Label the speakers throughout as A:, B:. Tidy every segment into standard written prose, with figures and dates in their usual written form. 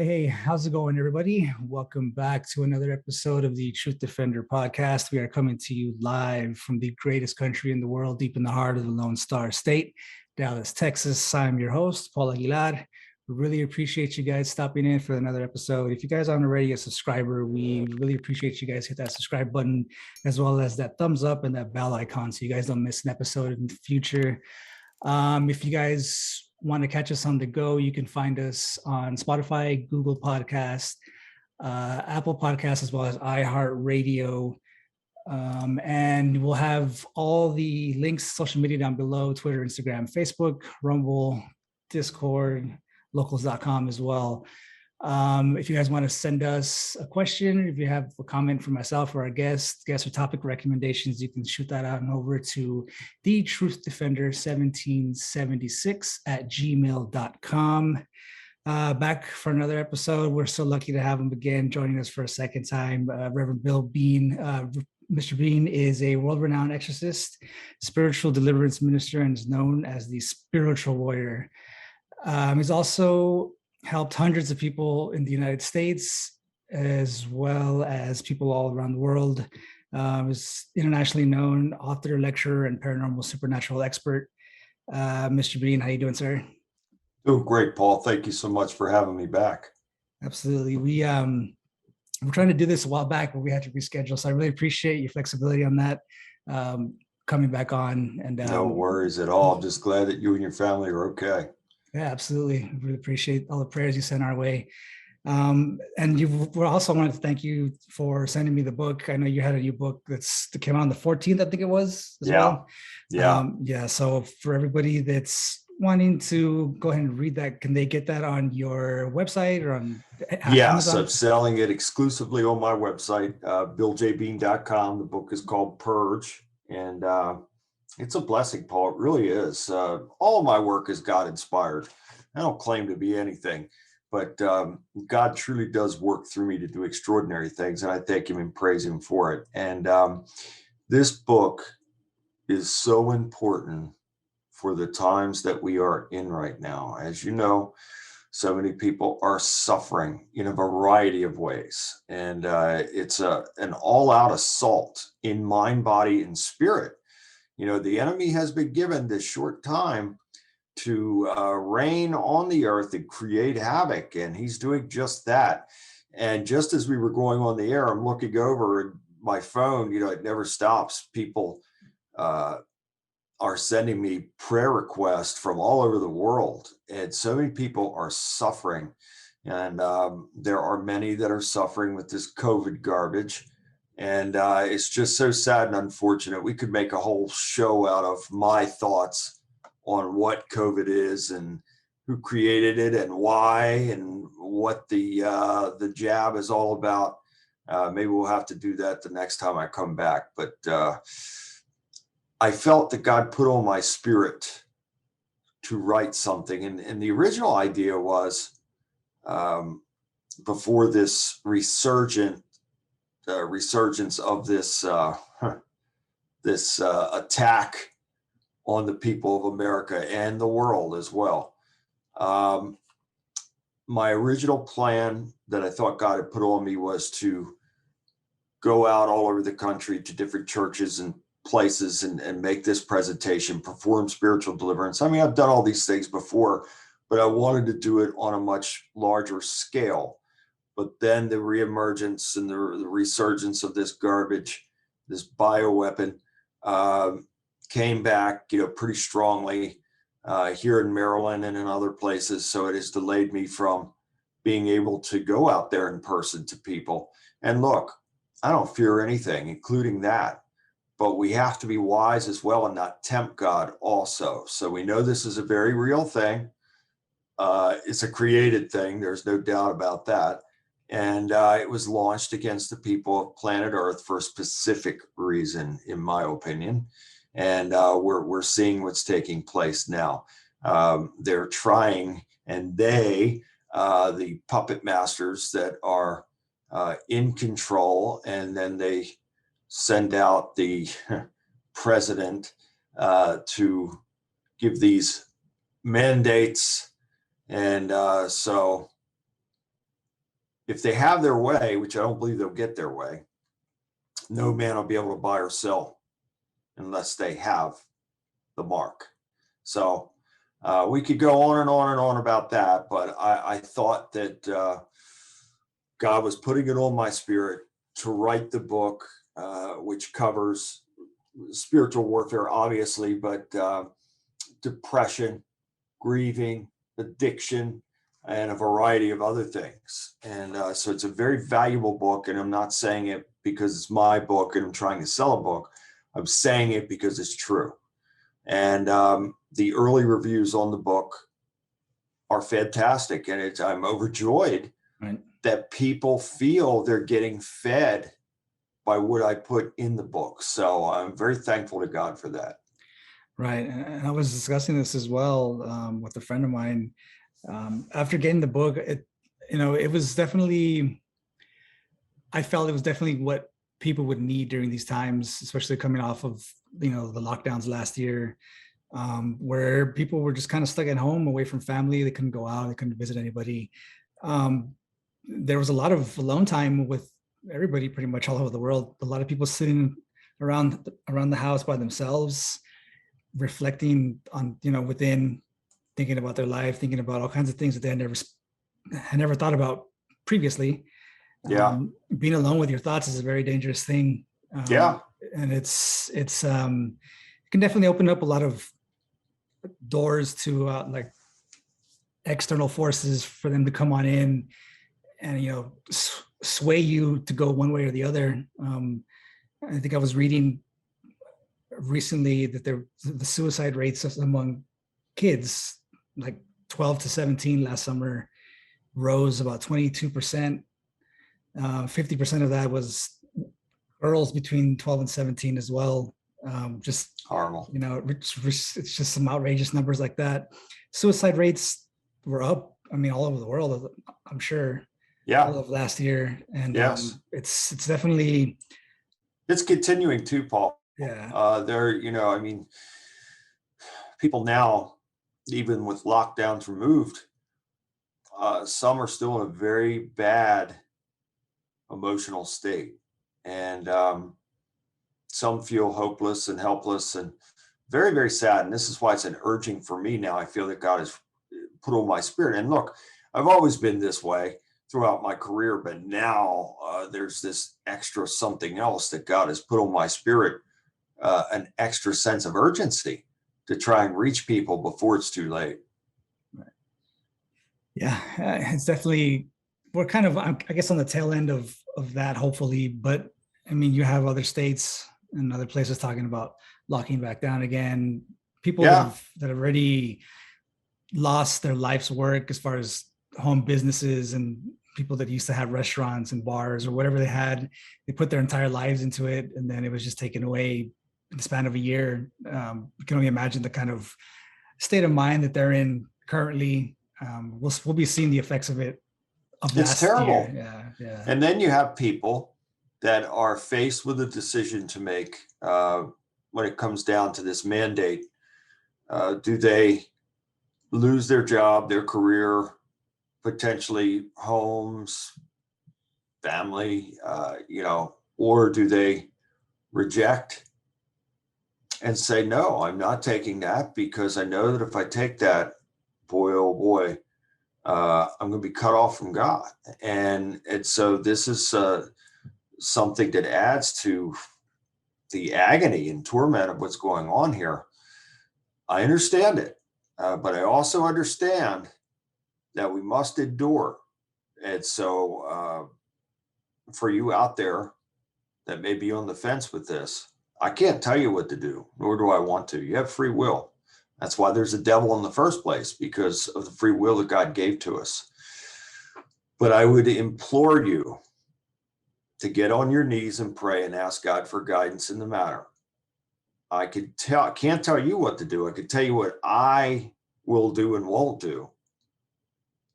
A: Hey, how's it going, everybody? Welcome back to another episode of the Truth Defender podcast. We are coming to you live from the greatest country in the world, deep in the heart of the Lone Star State, Dallas, Texas. I'm your host, Paul Aguilar. We really appreciate you guys stopping in for another episode. If you guys aren't already a subscriber, we really appreciate you guys hit that subscribe button, as well as that thumbs up and that bell icon so you guys don't miss an episode in the future. If you guys want to catch us on the go, you can find us on Spotify, Google Podcast, Apple Podcasts, as well as iHeartRadio. And we'll have all the links, social media down below: Twitter, Instagram, Facebook, Rumble, Discord, locals.com as well. If you guys want to send us a question, if you have a comment for myself or our guest or topic recommendations, you can shoot that out and over to the Truth Defender 1776 at gmail.com. Back for another episode. We're so lucky to have him again joining us for a second time. Reverend Bill Bean. Mr. Bean is a world-renowned exorcist, spiritual deliverance minister, and is known as the spiritual warrior. He's also helped hundreds of people in the United States, as well as people all around the world. Is internationally known author, lecturer, and paranormal supernatural expert. Mr. Bean, how you doing, sir?
B: Doing great, Paul. Thank you so much for having me back.
A: Absolutely. We're trying to do this a while back, but we had to reschedule. So I really appreciate your flexibility on that, coming back on. And
B: no worries at all. I'm just glad that you and your family are okay.
A: Yeah, absolutely. Really appreciate all the prayers you sent our way. And we also wanted to thank you for sending me the book. I know you had a new book that came out on the 14th, I think it was.
B: Yeah.
A: Yeah. So for everybody that's wanting to go ahead and read that, can they get that on your website or on
B: Yes, I'm selling it exclusively on my website, BillJBean.com. The book is called Purge, and it's a blessing, Paul. It really is. All of my work is God inspired. I don't claim to be anything, but God truly does work through me to do extraordinary things, and I thank him and praise him for it. And this book is so important for the times that we are in right now. As you know, so many people are suffering in a variety of ways, and it's an all-out assault in mind, body, and spirit. You know, the enemy has been given this short time to reign on the earth and create havoc, and he's doing just that. And just as we were going on the air, I'm looking over and my phone, you know, it never stops. People are sending me prayer requests from all over the world, and so many people are suffering. And there are many that are suffering with this COVID garbage. And it's just so sad and unfortunate. We could make a whole show out of my thoughts on what COVID is and who created it and why and what the jab is all about. Maybe we'll have to do that the next time I come back. But I felt that God put on my spirit to write something. And the original idea was before this resurgence of this attack on the people of America and the world as well. My original plan that I thought God had put on me was to go out all over the country to different churches and places and make this presentation, perform spiritual deliverance. I mean, I've done all these things before, but I wanted to do it on a much larger scale. But then the reemergence and the resurgence of this garbage, this bioweapon, came back, you know, pretty strongly here in Maryland and in other places. So it has delayed me from being able to go out there in person to people. And look, I don't fear anything, including that. But we have to be wise as well and not tempt God also. So we know this is a very real thing. It's a created thing. There's no doubt about that. And it was launched against the people of planet Earth for a specific reason, in my opinion. And we're seeing what's taking place now. They're trying, and the puppet masters that are in control, and then they send out the president to give these mandates. And so if they have their way, which I don't believe they'll get their way, no man will be able to buy or sell unless they have the mark. So we could go on and on and on about that, but I thought that God was putting it on my spirit to write the book, which covers spiritual warfare, obviously, but depression, grieving, addiction, and a variety of other things. And so it's a very valuable book. And I'm not saying it because it's my book and I'm trying to sell a book. I'm saying it because it's true. And the early reviews on the book are fantastic. And I'm overjoyed that people feel they're getting fed by what I put in the book. So I'm very thankful to God for that.
A: Right. And I was discussing this as well with a friend of mine. After getting the book, it was definitely, I felt it was definitely what people would need during these times, especially coming off of, the lockdowns last year, where people were just kind of stuck at home, away from family. They couldn't go out, they couldn't visit anybody. There was a lot of alone time with everybody pretty much all over the world. A lot of people sitting around the house by themselves, reflecting on, within, thinking about their life, thinking about all kinds of things that they had never thought about previously.
B: Yeah.
A: Being alone with your thoughts is a very dangerous thing.
B: Yeah.
A: And it can definitely open up a lot of doors to like external forces for them to come on in and, sway you to go one way or the other. I think I was reading recently that the suicide rates among kids, like 12 to 17 last summer, rose about 22%. 50% of that was girls between 12 and 17 as well. Just
B: horrible.
A: It's just some outrageous numbers like that. Suicide rates were up, all over the world, I'm sure.
B: Yeah.
A: All of last year. And
B: yes,
A: it's definitely,
B: it's continuing too, Paul.
A: Yeah.
B: People now, even with lockdowns removed, some are still in a very bad emotional state. And some feel hopeless and helpless and very, very sad. And this is why it's an urging for me now. I feel that God has put on my spirit. And look, I've always been this way throughout my career, but now there's this extra something else that God has put on my spirit, an extra sense of urgency to try and reach people before it's too late.
A: Yeah, it's definitely, we're kind of, I guess, on the tail end of that, hopefully. But you have other states and other places talking about locking back down again. People that have already lost their life's work as far as home businesses, and people that used to have restaurants and bars or whatever they had, they put their entire lives into it, and then it was just taken away in the span of a year. You can only imagine the kind of state of mind that they're in currently. We'll be seeing the effects of it.
B: It's terrible.
A: Yeah.
B: And then you have people that are faced with a decision to make when it comes down to this mandate. Do they lose their job, their career, potentially homes, family, or do they reject and say, no, I'm not taking that, because I know that if I take that, boy, oh boy, I'm going to be cut off from God. And so this is something that adds to the agony and torment of what's going on here. I understand it, but I also understand that we must endure. And so for you out there that may be on the fence with this, I can't tell you what to do, nor do I want to. You have free will. That's why there's a devil in the first place, because of the free will that God gave to us. But I would implore you to get on your knees and pray and ask God for guidance in the matter. I can't tell you what to do. I could tell you what I will do and won't do.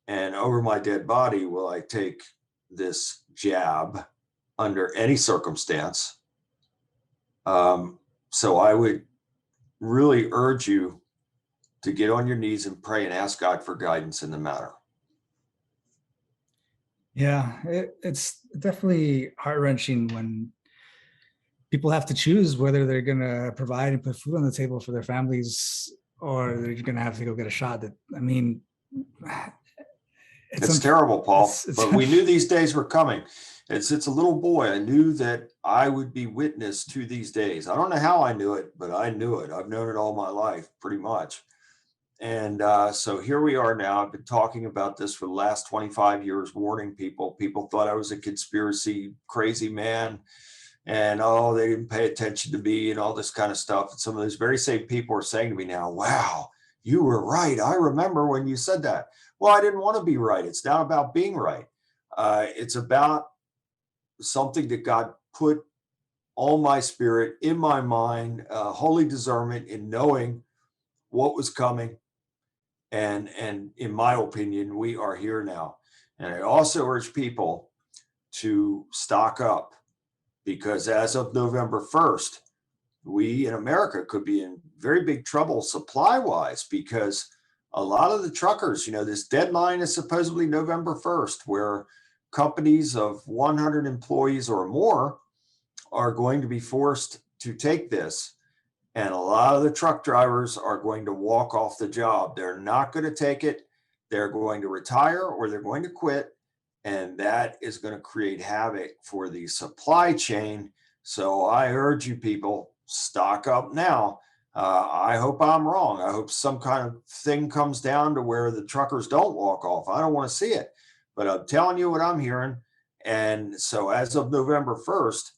B: And over my dead body will I take this jab under any circumstance. So I would really urge you to get on your knees and pray and ask God for guidance in the matter.
A: Yeah, it's definitely heart-wrenching when people have to choose whether they're going to provide and put food on the table for their families, or they're going to have to go get a shot. That, I mean, it's
B: It's terrible, Paul,
A: it's
B: but we knew these days were coming. Since a little boy, I knew that I would be witness to these days. I don't know how I knew it, but I knew it. I've known it all my life, pretty much. And so here we are now. I've been talking about this for the last 25 years, warning people. People thought I was a conspiracy crazy man, and oh, they didn't pay attention to me and all this kind of stuff. And some of those very same people are saying to me now, wow, you were right. I remember when you said that. Well, I didn't want to be right. It's not about being right. It's about something that God put on my spirit, in my mind, holy discernment in knowing what was coming. And in my opinion, we are here now. And I also urge people to stock up, because as of November 1st, we in America could be in very big trouble supply wise, because a lot of the truckers, this deadline is supposedly November 1st, where companies of 100 employees or more are going to be forced to take this. And a lot of the truck drivers are going to walk off the job. They're not going to take it. They're going to retire or they're going to quit. And that is going to create havoc for the supply chain. So I urge you people, stock up now. I hope I'm wrong. I hope some kind of thing comes down to where the truckers don't walk off. I don't want to see it, but I'm telling you what I'm hearing. And so as of November 1st,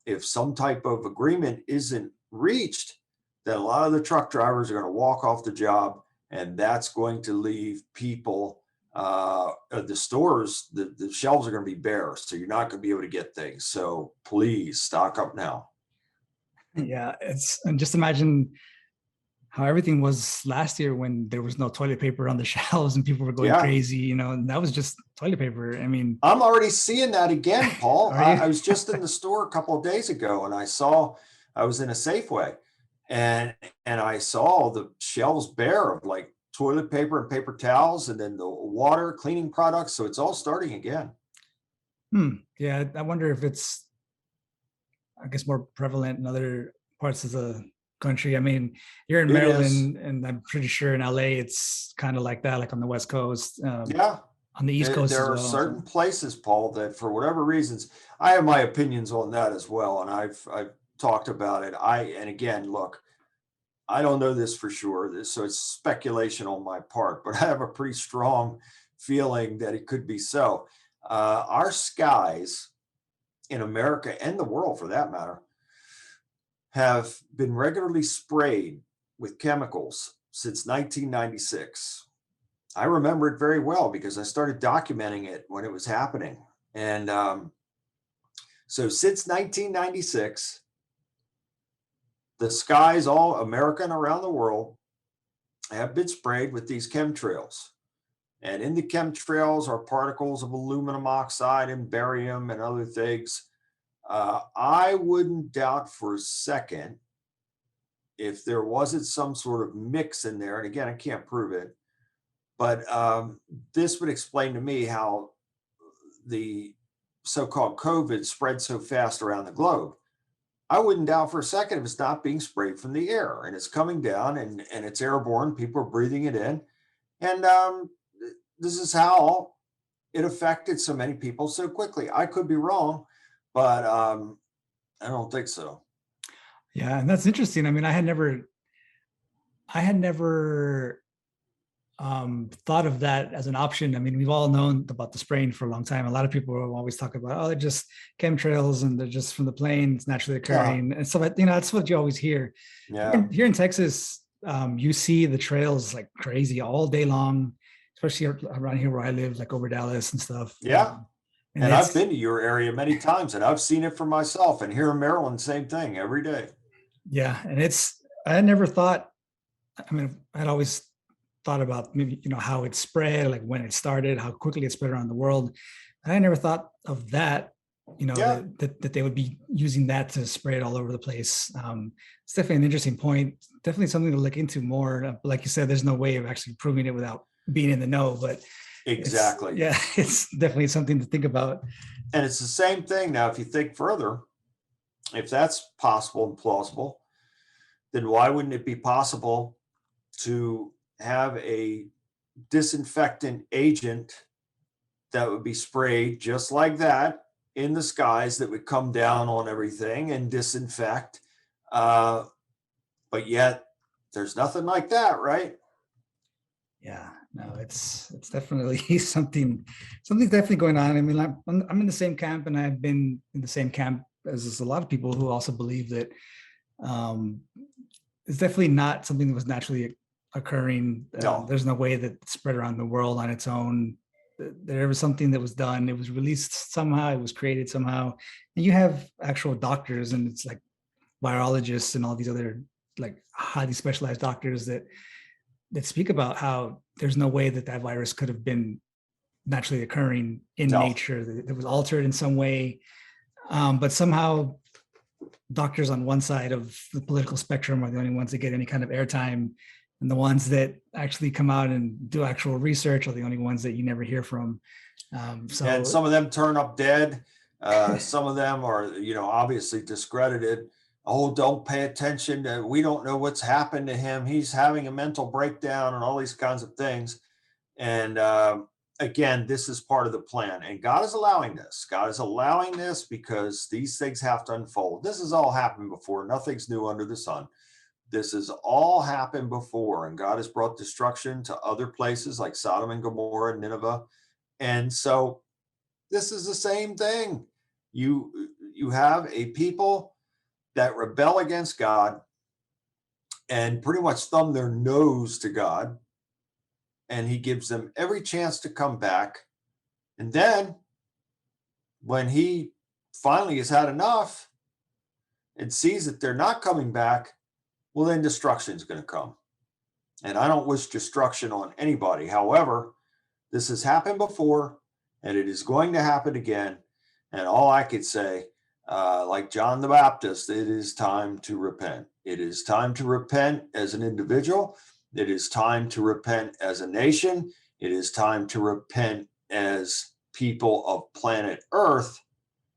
B: if some type of agreement isn't reached, then a lot of the truck drivers are going to walk off the job, and that's going to leave people, the stores, the shelves are going to be bare. So you're not going to be able to get things. So please stock up now.
A: Yeah, and just imagine how everything was last year when there was no toilet paper on the shelves and people were going crazy, and that was just toilet paper. I mean,
B: I'm already seeing that again, Paul.
A: Are you?
B: I was just in the store a couple of days ago, and I was in a Safeway, and I saw the shelves bare of like toilet paper and paper towels, and then the water, cleaning products. So it's all starting again.
A: Yeah, I wonder if it's, I guess, more prevalent in other parts of the country. I mean, you're in Maryland, and I'm pretty sure in LA it's kind of like that, like on the West Coast.
B: Yeah.
A: On the East Coast
B: there
A: as
B: are
A: well.
B: certain places, Paul, that for whatever reasons, I have my opinions on that as well, and I've talked about it. And again, look, I don't know this for sure, so it's speculation on my part, but I have a pretty strong feeling that it could be so. Our skies in America and the world, for that matter, have been regularly sprayed with chemicals since 1996. I remember it very well because I started documenting it when it was happening. And so since 1996, the skies, all America and around the world, have been sprayed with these chemtrails. And in the chemtrails are particles of aluminum oxide and barium and other things. I wouldn't doubt for a second if there wasn't some sort of mix in there. And again, I can't prove it, but this would explain to me how the so-called COVID spread so fast around the globe. I wouldn't doubt for a second if it's not being sprayed from the air and it's coming down and it's airborne. People are breathing it in. And this is how it affected so many people so quickly. I could be wrong, but I don't think so.
A: Yeah, and that's interesting. I mean, I had never thought of that as an option. I mean, we've all known about the spraying for a long time. A lot of people always talk about, oh, they're just chemtrails and they're just from the planes naturally occurring. And so, that's what you always hear.
B: Yeah.
A: Here in Texas, you see the trails like crazy all day long, especially around here where I live, like over Dallas and stuff.
B: Yeah. And I've been to your area many times and I've seen it for myself. And here in Maryland, same thing every day.
A: Yeah. And I had never thought, I mean, I'd always thought about maybe, how it spread, like when it started, how quickly it spread around the world. And I never thought of that, that they would be using that to spray it all over the place. It's definitely an interesting point. Definitely something to look into more. Like you said, there's no way of actually proving it without being in the know, but
B: Exactly.
A: Yeah, it's definitely something to think about.
B: And it's the same thing now. If you think further, if that's possible and plausible, then why wouldn't it be possible to have a disinfectant agent that would be sprayed just like that in the skies that would come down on everything and disinfect? But yet there's nothing like that, right?
A: Yeah, no, it's definitely something's definitely going on. I mean, I'm in the same camp, and I've been in the same camp as a lot of people who also believe that um, it's definitely not something that was naturally occurring.
B: No.
A: There's no way that it spread around the world on its own. There was something that was done. It was released somehow. It was created somehow. And you have actual doctors, and it's like virologists and all these other like highly specialized doctors that speak about how there's no way that that virus could have been naturally occurring in
B: No.
A: nature, that it was altered in some way. But somehow doctors on one side of the political spectrum are the only ones that get any kind of airtime. And the ones that actually come out and do actual research are the only ones that you never hear from.
B: And some of them turn up dead. Some of them are, obviously discredited. Oh, don't pay attention. We don't know what's happened to him. He's having a mental breakdown and all these kinds of things. And again, this is part of the plan. And God is allowing this. God is allowing this because these things have to unfold. This has all happened before. Nothing's new under the sun. This has all happened before. And God has brought destruction to other places like Sodom and Gomorrah and Nineveh. And so this is the same thing. You have a people that rebel against God and pretty much thumb their nose to God. And he gives them every chance to come back. And then when he finally has had enough and sees that they're not coming back, well, then destruction is going to come. And I don't wish destruction on anybody. However, this has happened before and it is going to happen again. And all I could say, like John the Baptist, it is time to repent. It is time to repent as an individual. It is time to repent as a nation. It is time to repent as people of planet Earth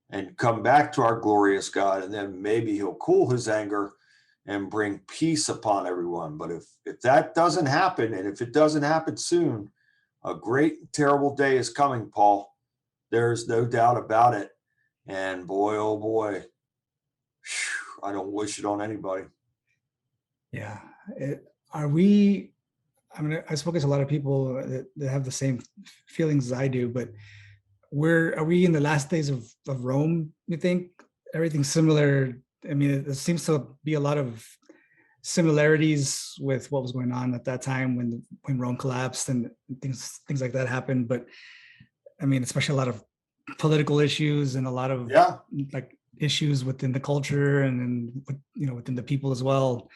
B: and come back to our glorious God. And then maybe he'll cool his anger and bring peace upon everyone. But if that doesn't happen, and if it doesn't happen soon, a great, terrible day is coming, Paul. There's no doubt about it. And boy, oh boy, I don't wish it on anybody.
A: Yeah. Are we, I mean, I've spoken to a lot of people that have the same feelings as I do, but are we in the last days of Rome, you think? Everything's similar. I mean, there seems to be a lot of similarities with what was going on at that time when Rome collapsed and things like that happened. But I mean, especially a lot of political issues and a lot of like issues within the culture and within the people as well.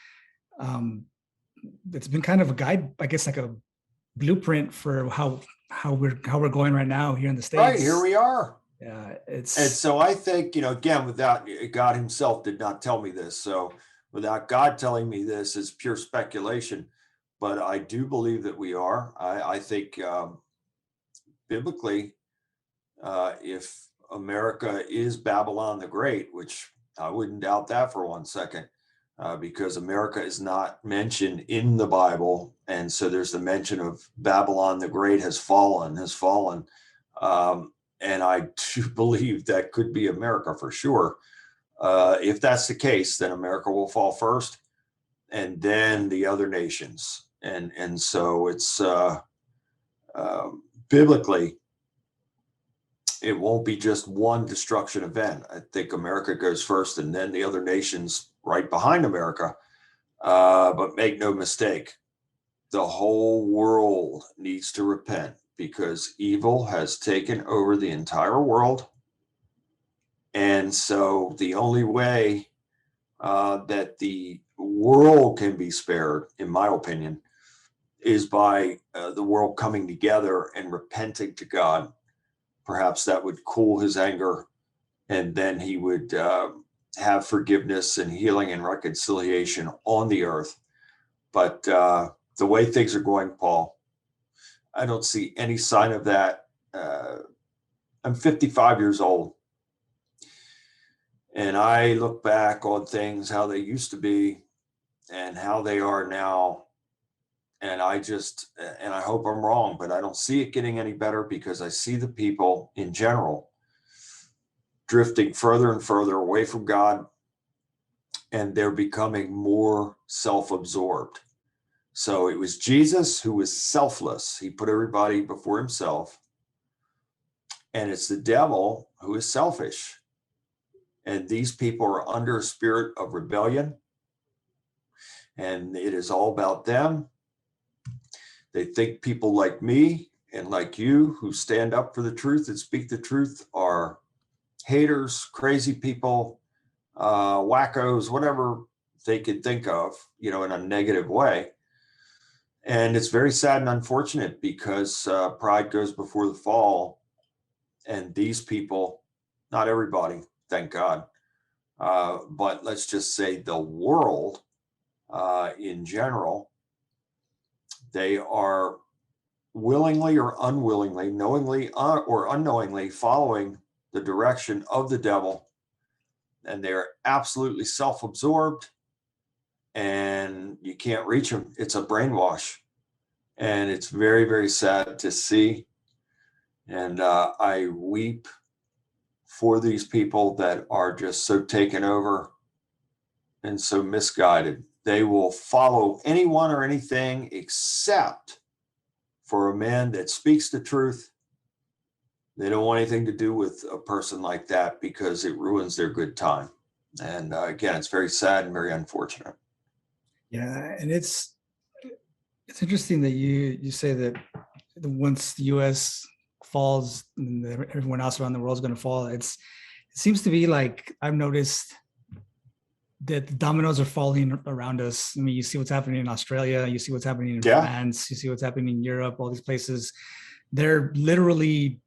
A: It's been kind of a guide, I guess, like a blueprint for how we're going right now here in the States.
B: Right, here we are.
A: Yeah,
B: and so I think, again, without God himself did not tell me this. So without God telling me this is pure speculation, but I do believe that we are. I think biblically, if America is Babylon the Great, which I wouldn't doubt that for 1 second, because America is not mentioned in the Bible. And so there's the mention of Babylon the Great has fallen. And I do believe that could be America for sure. If that's the case, then America will fall first and then the other nations. And so it's biblically, it won't be just one destruction event. I think America goes first and then the other nations right behind America. But make no mistake, the whole world needs to repent because evil has taken over the entire world. And so the only way that the world can be spared, in my opinion, is by the world coming together and repenting to God. Perhaps that would cool his anger, and then he would have forgiveness and healing and reconciliation on the earth. But the way things are going, Paul, I don't see any sign of that. I'm 55 years old, and I look back on things, how they used to be and how they are now. And I hope I'm wrong, but I don't see it getting any better, because I see the people in general drifting further and further away from God, and they're becoming more self-absorbed. So it was Jesus who was selfless. He put everybody before himself. And it's the devil who is selfish. And these people are under a spirit of rebellion. And it is all about them. They think people like me and like you, who stand up for the truth and speak the truth, are haters, crazy people, wackos, whatever they could think of, in a negative way. And it's very sad and unfortunate, because pride goes before the fall. And these people, not everybody, thank God, but let's just say the world in general, they are willingly or unwillingly, knowingly or unknowingly following the direction of the devil. And they're absolutely self-absorbed, and you can't reach them. It's a brainwash. And it's very, very sad to see. And I weep for these people that are just so taken over and so misguided. They will follow anyone or anything except for a man that speaks the truth. They don't want anything to do with a person like that, because it ruins their good time. And again, it's very sad and very unfortunate.
A: Yeah, and it's interesting that you say that once the U.S. falls, and everyone else around the world is going to fall. It seems to be like, I've noticed that the dominoes are falling around us. I mean, you see what's happening in Australia, you see what's happening in France, you see what's happening in Europe, all these places. They're literally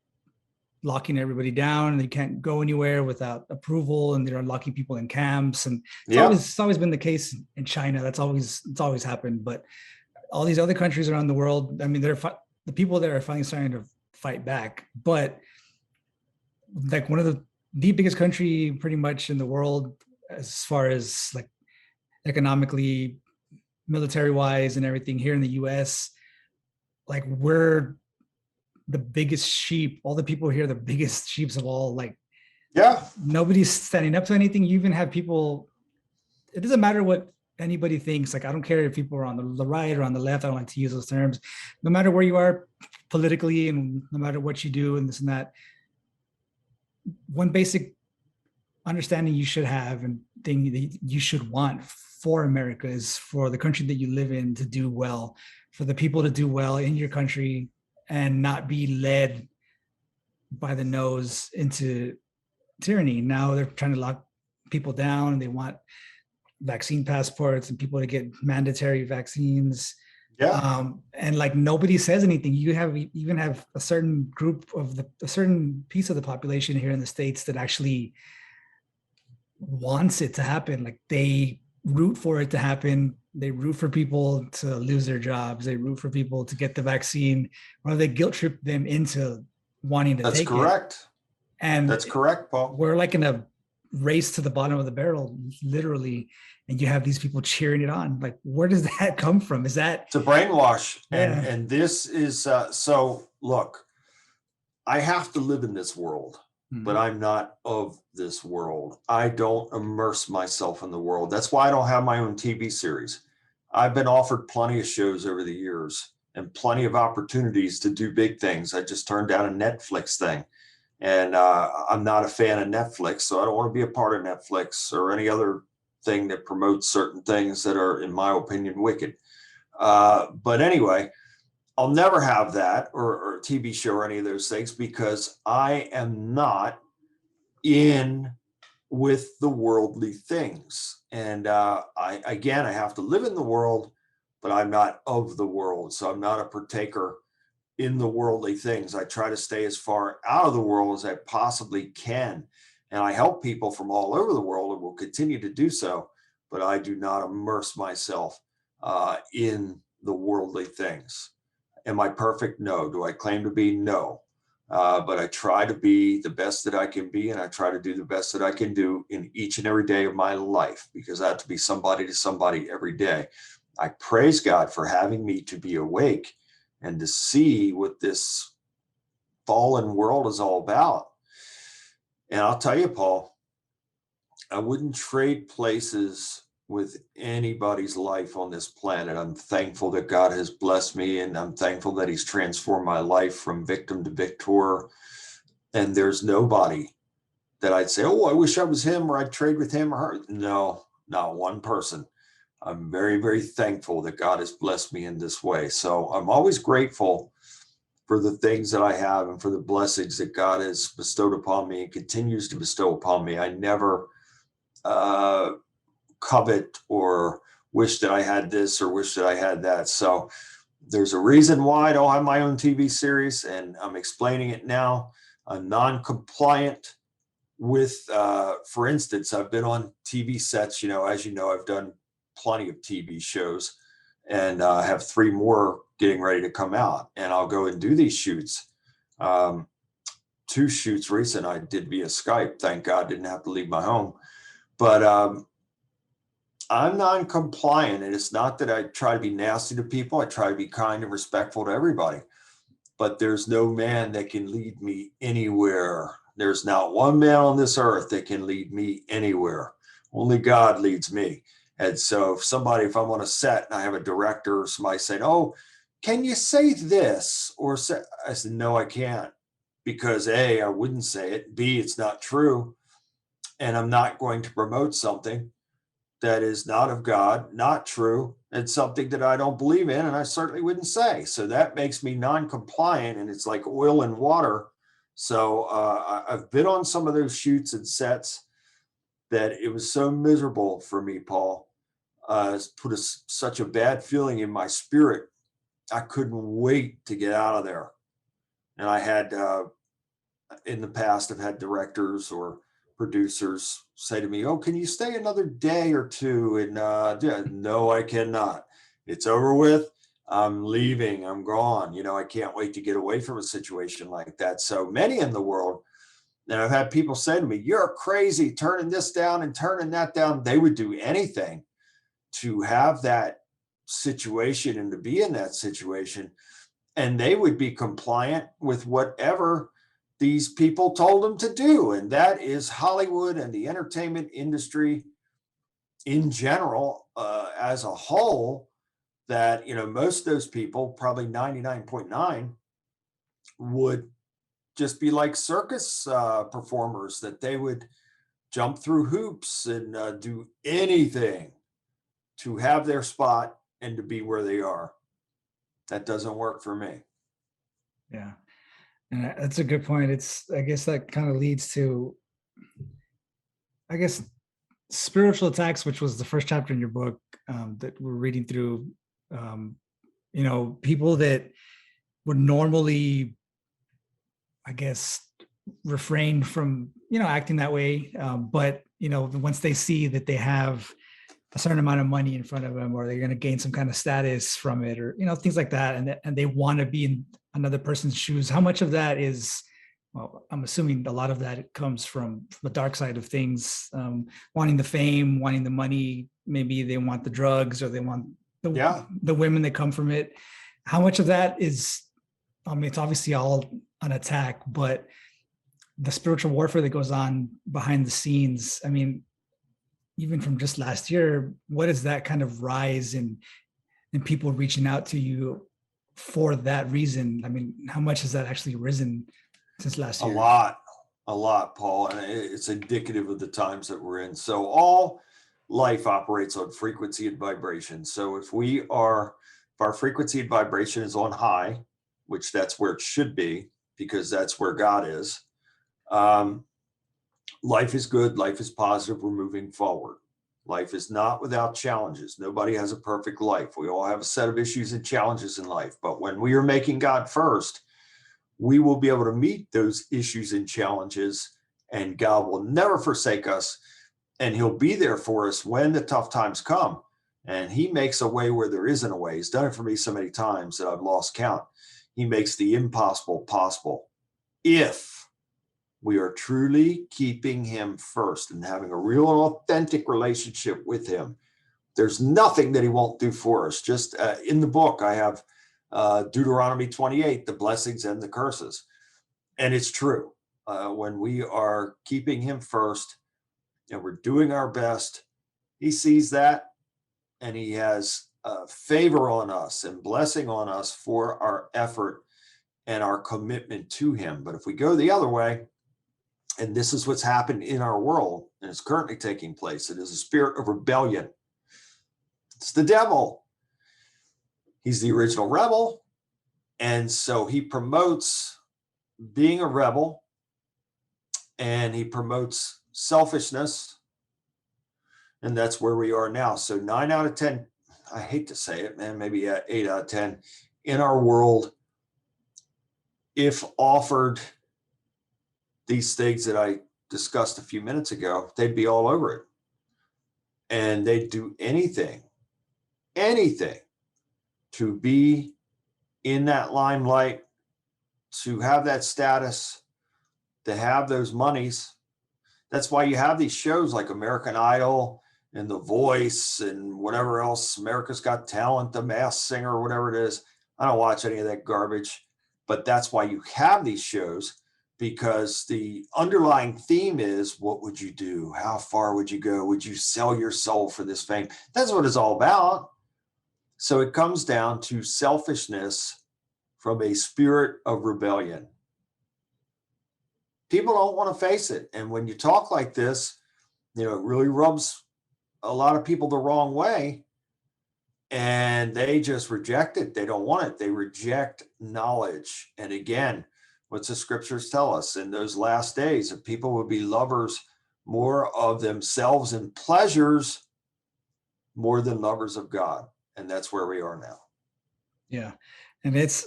A: locking everybody down. They can't go anywhere without approval, and they're locking people in camps. And it's always been the case in China. It's always happened. But all these other countries around the world, I mean, the people there are finally starting to fight back. But like one of the biggest country pretty much in the world, as far as like economically, military wise, and everything, here in the US, like we're the biggest sheep. All the people here, the biggest sheeps of all. Like, nobody's standing up to anything. You even have people, it doesn't matter what anybody thinks. Like, I don't care if people are on the right or on the left. I don't like to use those terms. No matter where you are politically, and no matter what you do and this and that, one basic understanding you should have, and thing that you should want for America, is for the country that you live in to do well, for the people to do well in your country, and not be led by the nose into tyranny. Now they're trying to lock people down, and they want vaccine passports and people to get mandatory vaccines. And like nobody says anything. You even have a certain group of a certain piece of the population here in the States that actually wants it to happen. Like, they root for it to happen. They root for people to lose their jobs. They root for people to get the vaccine, or they guilt trip them into wanting to take it.
B: That's correct.
A: And
B: that's correct, Paul.
A: We're like in a race to the bottom of the barrel, literally. And you have these people cheering it on. Like, where does that come from? It's a
B: brainwash. And this is, so look, I have to live in this world, but I'm not of this world. I don't immerse myself in the world. That's why I don't have my own TV series. I've been offered plenty of shows over the years and plenty of opportunities to do big things. I just turned down a Netflix thing. And I'm not a fan of Netflix, so I don't want to be a part of Netflix or any other thing that promotes certain things that are, in my opinion, wicked. But anyway, I'll never have that or a TV show or any of those things, because I am not in with the worldly things. And I have to live in the world, but I'm not of the world. So I'm not a partaker in the worldly things. I try to stay as far out of the world as I possibly can. And I help people from all over the world, and will continue to do so, but I do not immerse myself in the worldly things. Am I perfect? No. Do I claim to be? No. But I try to be the best that I can be, and I try to do the best that I can do in each and every day of my life, because I have to be somebody to somebody every day. I praise God for having me to be awake and to see what this fallen world is all about. And I'll tell you, Paul, I wouldn't trade places with anybody's life on this planet. I'm thankful that God has blessed me, and I'm thankful that he's transformed my life from victim to victor. And there's nobody that I'd say, oh, I wish I was him, or I'd trade with him or her. No, not one person. I'm very, very thankful that God has blessed me in this way. So I'm always grateful for the things that I have and for the blessings that God has bestowed upon me and continues to bestow upon me. I never covet or wish that I had this or wish that I had that. So there's a reason why I don't have my own TV series, and I'm explaining it now. I'm non-compliant with, for instance, I've been on TV sets, as you know, I've done plenty of TV shows, and have 3 more getting ready to come out, and I'll go and do these shoots. 2 shoots recent I did via Skype. Thank God, didn't have to leave my home. But I'm non-compliant, and it's not that I try to be nasty to people. I try to be kind and respectful to everybody. But there's no man that can lead me anywhere. There's not one man on this earth that can lead me anywhere. Only God leads me. And so if I'm on a set and I have a director or somebody saying, oh, can you say this? Or say, I said, no, I can't. Because A, I wouldn't say it. B, it's not true. And I'm not going to promote something that is not of God, not true, and something that I don't believe in, and I certainly wouldn't say. So that makes me non-compliant, and it's like oil and water. So I've been on some of those shoots and sets that it was so miserable for me, Paul. It's put such a bad feeling in my spirit. I couldn't wait to get out of there. And I had, in the past, I've had directors or producers say to me, oh, can you stay another day or two? And no, I cannot. It's over with. I'm leaving. I'm gone. I can't wait to get away from a situation like that. So many in the world, and I've had people say to me, you're crazy, turning this down and turning that down. They would do anything to have that situation and to be in that situation. And they would be compliant with whatever these people told them to do. And that is Hollywood and the entertainment industry in general, as a whole, that, most of those people, probably 99.9, would just be like circus performers, that they would jump through hoops and do anything to have their spot and to be where they are. That doesn't work for me.
A: Yeah. And that's a good point. I guess that kind of leads to, spiritual attacks, which was the first chapter in your book that we're reading through. People that would normally, refrain from, acting that way. But, once they see that they have a certain amount of money in front of them, or they're going to gain some kind of status from it, or, things like that. And they want to be in another person's shoes. How much of that is, well, I'm assuming a lot of that comes from the dark side of things, wanting the fame, wanting the money. Maybe they want the drugs, or they want the women that come from it. How much of that is, it's obviously all an attack, but the spiritual warfare that goes on behind the scenes, even from just last year, what is that kind of rise in people reaching out to you for that reason? How much has that actually risen since last year?
B: A lot, Paul. And it's indicative of the times that we're in. So all life operates on frequency and vibration. So if our frequency and vibration is on high, which that's where it should be, because that's where God is, life is good, life is positive, we're moving forward. Life is not without challenges. Nobody has a perfect life. We all have a set of issues and challenges in life. But when we are making God first, we will be able to meet those issues and challenges, and God will never forsake us, and he'll be there for us when the tough times come. And he makes a way where there isn't a way. He's done it for me so many times that I've lost count. He makes the impossible possible if we are truly keeping him first and having a real and authentic relationship with him. There's nothing that he won't do for us. Just in the book, I have Deuteronomy 28, the blessings and the curses. And it's true. When we are keeping him first and we're doing our best, he sees that and he has favor on us and blessing on us for our effort and our commitment to him. But if we go the other way, and this is what's happened in our world and it's currently taking place, it is a spirit of rebellion. It's the devil. He's the original rebel. And so he promotes being a rebel, and he promotes selfishness. And that's where we are now. So 9 out of 10, I hate to say it, man, maybe 8 out of 10 in our world, if offered these things that I discussed a few minutes ago, they'd be all over it. And they'd do anything to be in that limelight, to have that status, to have those monies. That's why you have these shows like American Idol and The Voice and whatever else, America's Got Talent, The Masked Singer, whatever it is. I don't watch any of that garbage, but that's why you have these shows, because the underlying theme is, what would you do? How far would you go? Would you sell your soul for this fame? That's what it's all about. So it comes down to selfishness from a spirit of rebellion. People don't want to face it. And when you talk like this, it really rubs a lot of people the wrong way. And they just reject it. They don't want it. They reject knowledge. And again, what's the scriptures tell us? In those last days, that people will be lovers more of themselves and pleasures more than lovers of God. And that's where we are now.
A: Yeah. And it's,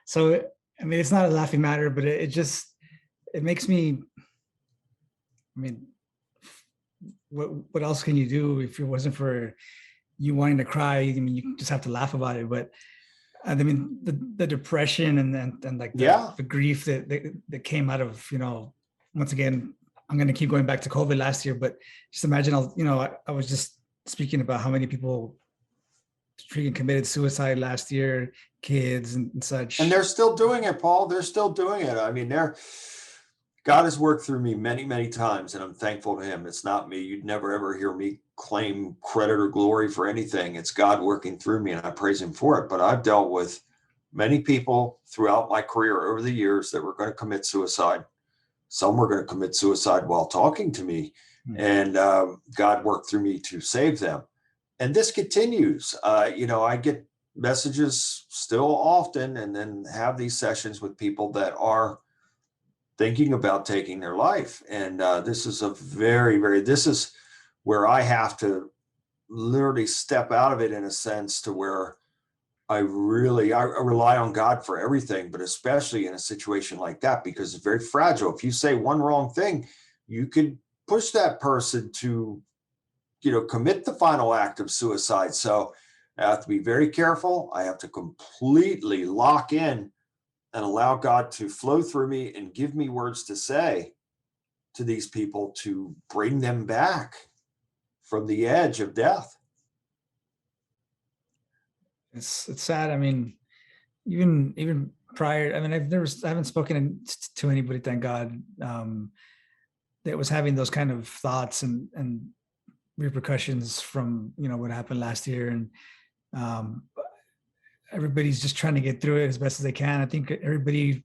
A: so, I mean, it's not a laughing matter, but it makes me, I mean, what else can you do if it wasn't for you wanting to cry? I mean, you just have to laugh about it. But I mean, the depression and like the grief that came out of, once again, I'm going to keep going back to COVID last year, but just imagine, I was just speaking about how many people freaking committed suicide last year, kids and such.
B: And they're still doing it, Paul. They're still doing it. I mean, God has worked through me many, many times, and I'm thankful to him. It's not me. You'd never, ever hear me claim credit or glory for anything. It's God working through me, and I praise him for it. But I've dealt with many people throughout my career over the years that were going to commit suicide. Some were going to commit suicide while talking to me, and God worked through me to save them. And this continues. I get messages still often, and then have these sessions with people that are thinking about taking their life. And this is this is where I have to literally step out of it in a sense, to where I rely on God for everything, but especially in a situation like that, because it's very fragile. If you say one wrong thing, you could push that person to, commit the final act of suicide. So I have to be very careful. I have to completely lock in and allow God to flow through me and give me words to say to these people to bring them back from the edge of death.
A: It's sad. I mean, even prior, I mean, I haven't spoken to anybody, thank God, that was having those kind of thoughts and repercussions from, what happened last year. And everybody's just trying to get through it as best as they can. I think everybody,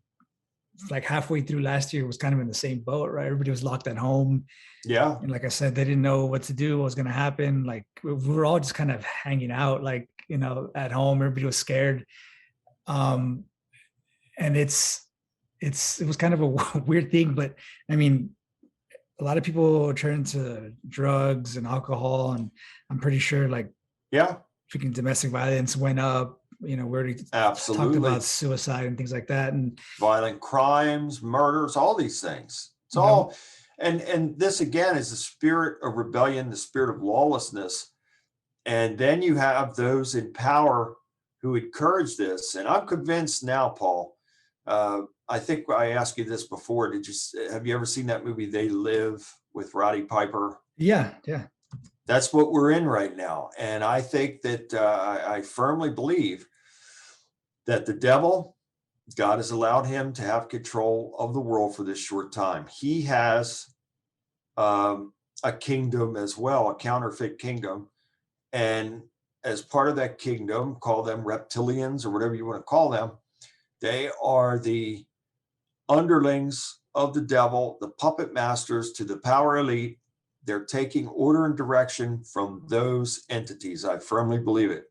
A: like halfway through last year, was kind of in the same boat, right? Everybody was locked at home.
B: Yeah.
A: And like I said, they didn't know what to do, what was going to happen. Like we were all just kind of hanging out, like, at home. Everybody was scared. And it was kind of a weird thing, but I mean, a lot of people turn to drugs and alcohol, and I'm pretty sure freaking domestic violence went up. We already talked about suicide and things like that, and
B: violent crimes, murders, all these things. It's all, and this again is the spirit of rebellion, the spirit of lawlessness. And then you have those in power who encourage this. And I'm convinced now, Paul, I think I asked you this before. Have you ever seen that movie, They Live, with Roddy Piper?
A: Yeah.
B: That's what we're in right now. And I think that I firmly believe that the devil, God has allowed him to have control of the world for this short time. He has a kingdom as well, a counterfeit kingdom. And as part of that kingdom, call them reptilians or whatever you want to call them, they are the underlings of the devil, the puppet masters to the power elite. They're taking order and direction from those entities. I firmly believe it.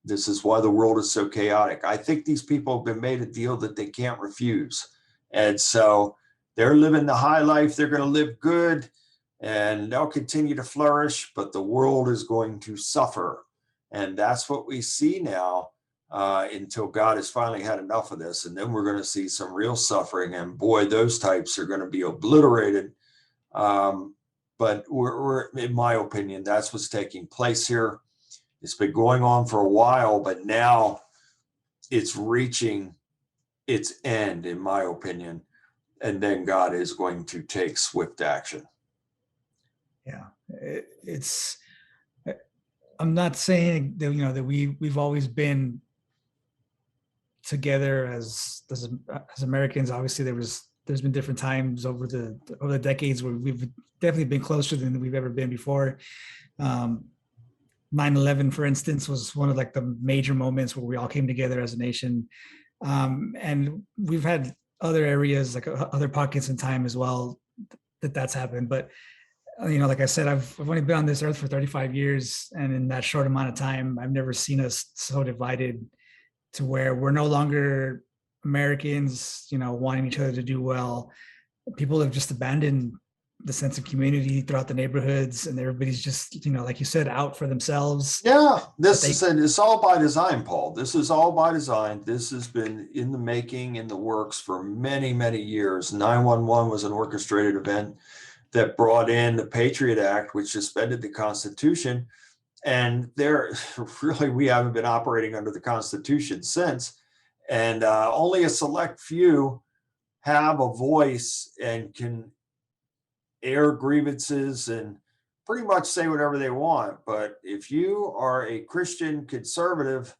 B: This is why the world is so chaotic. I think these people have been made a deal that they can't refuse. And so they're living the high life. They're going to live good and they'll continue to flourish, but the world is going to suffer. And that's what we see now until God has finally had enough of this. And then we're going to see some real suffering. And boy, those types are going to be obliterated. But we're, in my opinion, that's what's taking place here. It's been going on for a while, but now it's reaching its end, in my opinion. And then God is going to take swift action.
A: Yeah, I'm not saying that, that we've always been together as Americans. Obviously there's been different times over the decades where we've definitely been closer than we've ever been before. 9/11, for instance, was one of like the major moments where we all came together as a nation. And we've had other areas, like other pockets in time as well, that's happened. But like I said, I've only been on this earth for 35 years. And in that short amount of time, I've never seen us so divided to where we're no longer Americans, wanting each other to do well. People have just abandoned the sense of community throughout the neighborhoods, and everybody's just, like you said, out for themselves.
B: Yeah, it's all by design, Paul. This is all by design. This has been in the making, in the works for many, many years. 9/11 was an orchestrated event that brought in the Patriot Act, which suspended the Constitution. And we haven't been operating under the Constitution since. And only a select few have a voice and can air grievances and pretty much say whatever they want. But if you are a Christian conservative,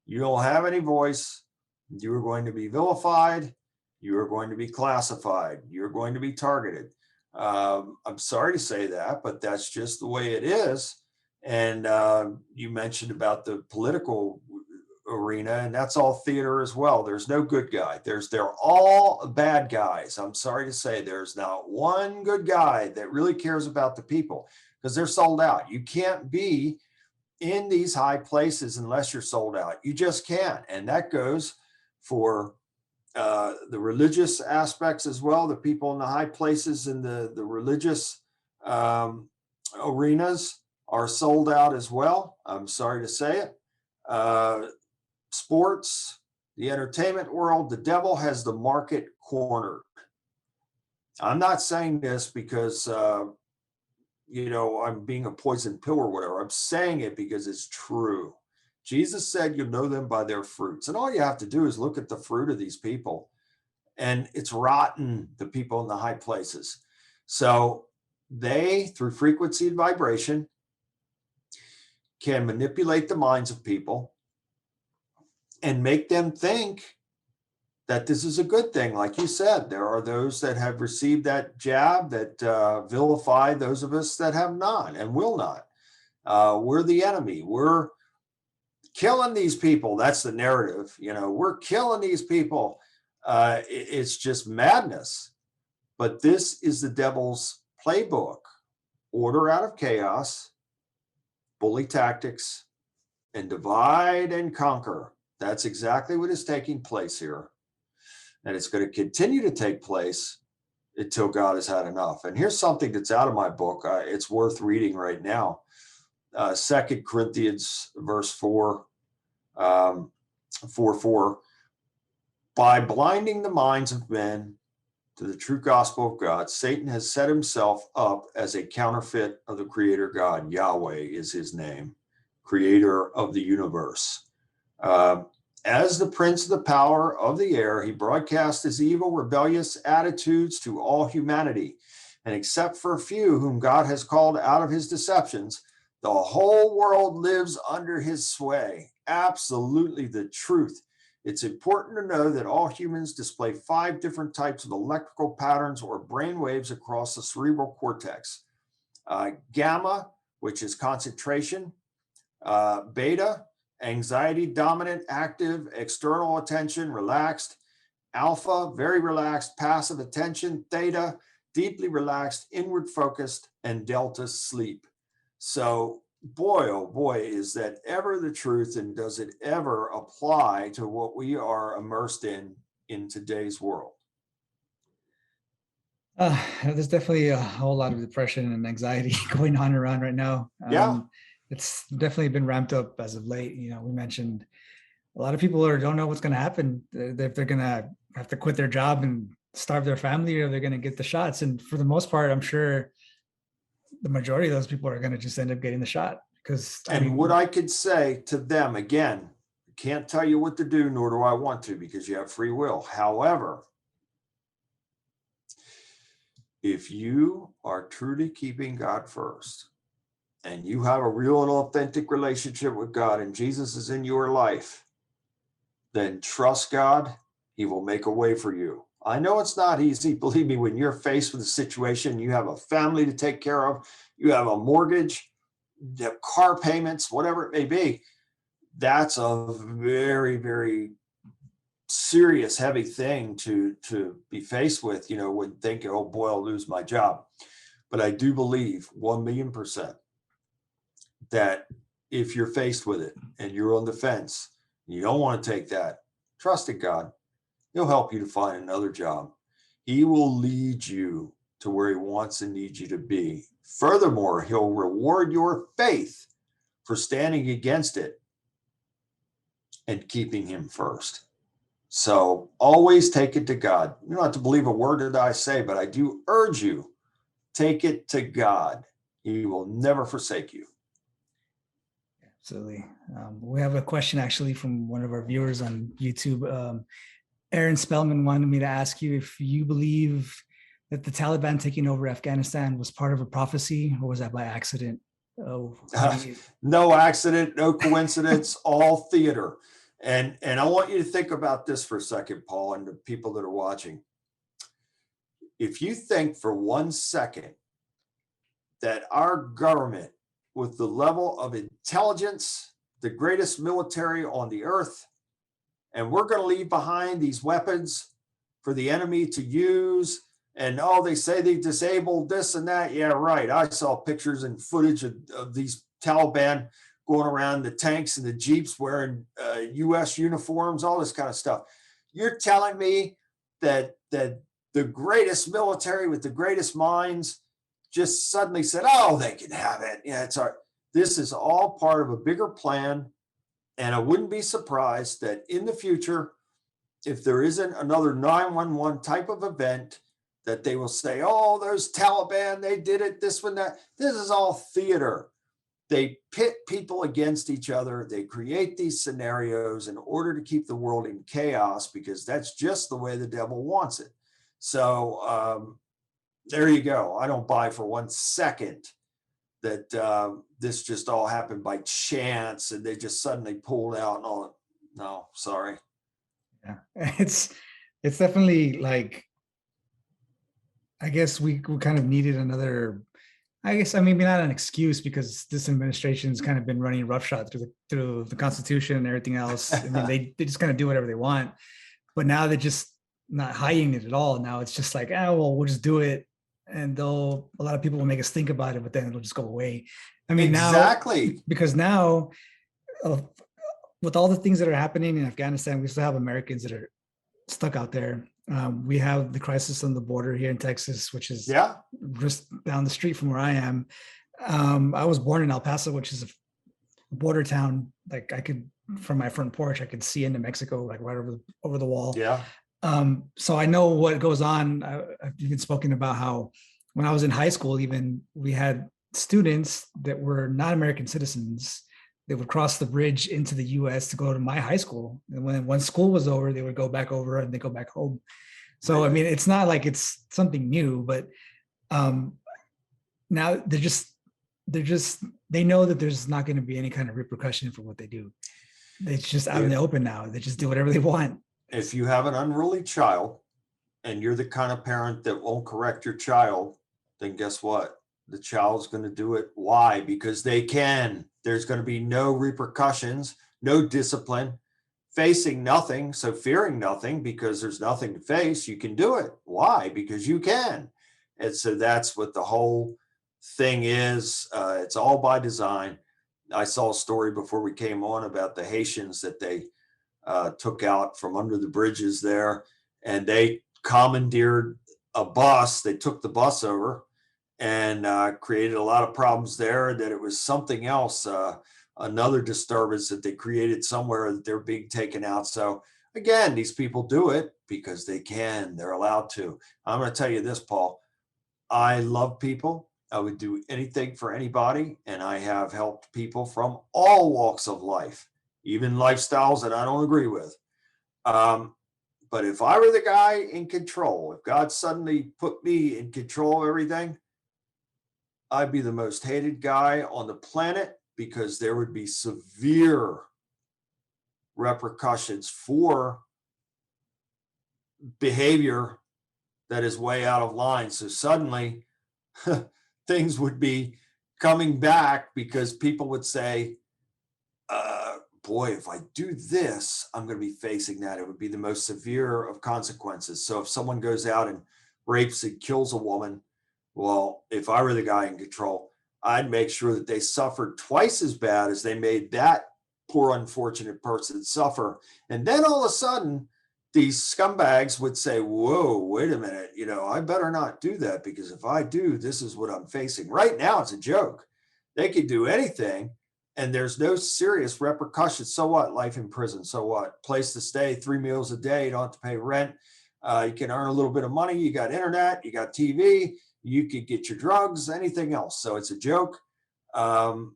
B: you don't have any voice. You are going to be vilified. You are going to be classified. You're going to be targeted. I'm sorry to say that, but that's just the way it is. And you mentioned about the political arena, and that's all theater as well. There's no good guy. They're all bad guys. I'm sorry to say there's not one good guy that really cares about the people, because they're sold out. You can't be in these high places unless you're sold out. You just can't. And that goes for the religious aspects as well. The people in the high places in the religious arenas are sold out as well. I'm sorry to say it. Sports, the entertainment world, the devil has the market cornered. I'm not saying this because, I'm being a poison pill or whatever. I'm saying it because it's true. Jesus said, you'll know them by their fruits. And all you have to do is look at the fruit of these people. And it's rotten, the people in the high places. So they, through frequency and vibration, can manipulate the minds of people and make them think that this is a good thing. Like you said, there are those that have received that jab that vilify those of us that have not and will not. We're the enemy. We're killing these people. That's the narrative. We're killing these people. It's just madness. But this is the devil's playbook: order out of chaos, bully tactics, and divide and conquer. That's exactly what is taking place here. And it's going to continue to take place until God has had enough. And here's something that's out of my book. It's worth reading right now. 2 Corinthians verse 4, 4:4. By blinding the minds of men to the true gospel of God, Satan has set himself up as a counterfeit of the creator God. Yahweh is his name. creator of the universe. As the prince of the power of the air, he broadcasts his evil, rebellious attitudes to all humanity. And except for a few whom God has called out of his deceptions, the whole world lives under his sway. Absolutely the truth. It's important to know that all humans display 5 different types of electrical patterns or brain waves across the cerebral cortex. Gamma, which is concentration. Beta, anxiety, dominant, active, external attention, relaxed. Alpha, very relaxed, passive attention. Theta, deeply relaxed, inward focused. And delta, sleep. So boy, oh boy, is that ever the truth, and does it ever apply to what we are immersed in today's world?
A: There's definitely a whole lot of depression and anxiety going on around right now.
B: Yeah.
A: It's definitely been ramped up as of late. We mentioned a lot of people don't know what's going to happen, if they're going to have to quit their job and starve their family, or they're going to get the shots. And for the most part, I'm sure the majority of those people are going to just end up getting the shot. Because
B: what I could say to them, again, can't tell you what to do, nor do I want to, because you have free will. However, if you are truly keeping God first, and you have a real and authentic relationship with God, and Jesus is in your life, then trust God. He will make a way for you. I know it's not easy. Believe me, when you're faced with a situation, you have a family to take care of, you have a mortgage, you have car payments, whatever it may be, that's a very, very serious, heavy thing to be faced with, when thinking, oh boy, I'll lose my job. But I do believe 1,000,000% that if you're faced with it and you're on the fence, you don't want to take that, trust in God. He'll help you to find another job. He will lead you to where he wants and needs you to be. Furthermore, he'll reward your faith for standing against it and keeping him first. So always take it to God. You don't have to believe a word that I say, but I do urge you, take it to God. He will never forsake you.
A: Absolutely. We have a question actually from one of our viewers on YouTube. Aaron Spellman wanted me to ask you if you believe that the Taliban taking over Afghanistan was part of a prophecy, or was that by accident?
B: No accident, no coincidence, all theater. And I want you to think about this for a second, Paul, and the people that are watching. If you think for 1 second that our government, with the level of intelligence, the greatest military on the earth, and we're going to leave behind these weapons for the enemy to use, and they say they disabled this and that. Yeah, right. I saw pictures and footage of these Taliban going around the tanks and the Jeeps wearing U.S. uniforms, all this kind of stuff. You're telling me that the greatest military with the greatest minds just suddenly said, oh, they can have it. Yeah, it's our. This is all part of a bigger plan. And I wouldn't be surprised that in the future, if there isn't another 9/11 type of event, that they will say, oh, those Taliban, they did it, this one, that. This is all theater. They pit people against each other. They create these scenarios in order to keep the world in chaos, because that's just the way the devil wants it. So there you go. I don't buy for 1 second that this just all happened by chance and they just suddenly pulled out and all. No, sorry.
A: Yeah, it's definitely like, I guess we kind of needed another, maybe not an excuse, because this administration's kind of been running roughshod through the Constitution and everything else. They just kind of do whatever they want, but now they're just not hiding it at all. Now it's just like, we'll just do it. And a lot of people will make us think about it, but then it'll just go away.
B: Exactly.
A: Now, because now with all the things that are happening in Afghanistan, we still have Americans that are stuck out there. We have the crisis on the border here in Texas, which is just down the street from where I am. I was born in El Paso, which is a border town. Like from my front porch, I could see into Mexico, like right over the wall.
B: Yeah.
A: So I know what goes on. I've even spoken about how when I was in high school, even we had students that were not American citizens. they would cross the bridge into the US to go to my high school. And when school was over, they would go back over and they go back home. So, I mean, it's not like it's something new, but now they know that there's not going to be any kind of repercussion for what they do. It's just out in the open now. They just do whatever they want.
B: If you have an unruly child and you're the kind of parent that won't correct your child, then guess what? The child's going to do it. Why? Because they can. There's going to be no repercussions, no discipline, facing nothing. So fearing nothing, because there's nothing to face, you can do it. Why? Because you can. And so that's what the whole thing is. It's all by design. I saw a story before we came on about the Haitians that they took out from under the bridges there, and they commandeered a bus. They took the bus over and created a lot of problems there. That it was something else, another disturbance that they created somewhere that they're being taken out. So again, these people do it because they can. They're allowed to. I'm going to tell you this, Paul. I love people. I would do anything for anybody, and I have helped people from all walks of life, even lifestyles that I don't agree with. But if I were the guy in control, if God suddenly put me in control of everything, I'd be the most hated guy on the planet, because there would be severe repercussions for behavior that is way out of line. So suddenly things would be coming back, because people would say, boy, if I do this, I'm going to be facing that. It would be the most severe of consequences. So if someone goes out and rapes and kills a woman, well, if I were the guy in control, I'd make sure that they suffered twice as bad as they made that poor, unfortunate person suffer. And then all of a sudden, these scumbags would say, whoa, wait a minute, I better not do that, because if I do, this is what I'm facing. Right now, it's a joke. They could do anything, and there's no serious repercussions. So what? Life in prison. So what? Place to stay, 3 meals a day. You don't have to pay rent. You can earn a little bit of money. You got internet. You got TV. You could get your drugs, anything else. So it's a joke. And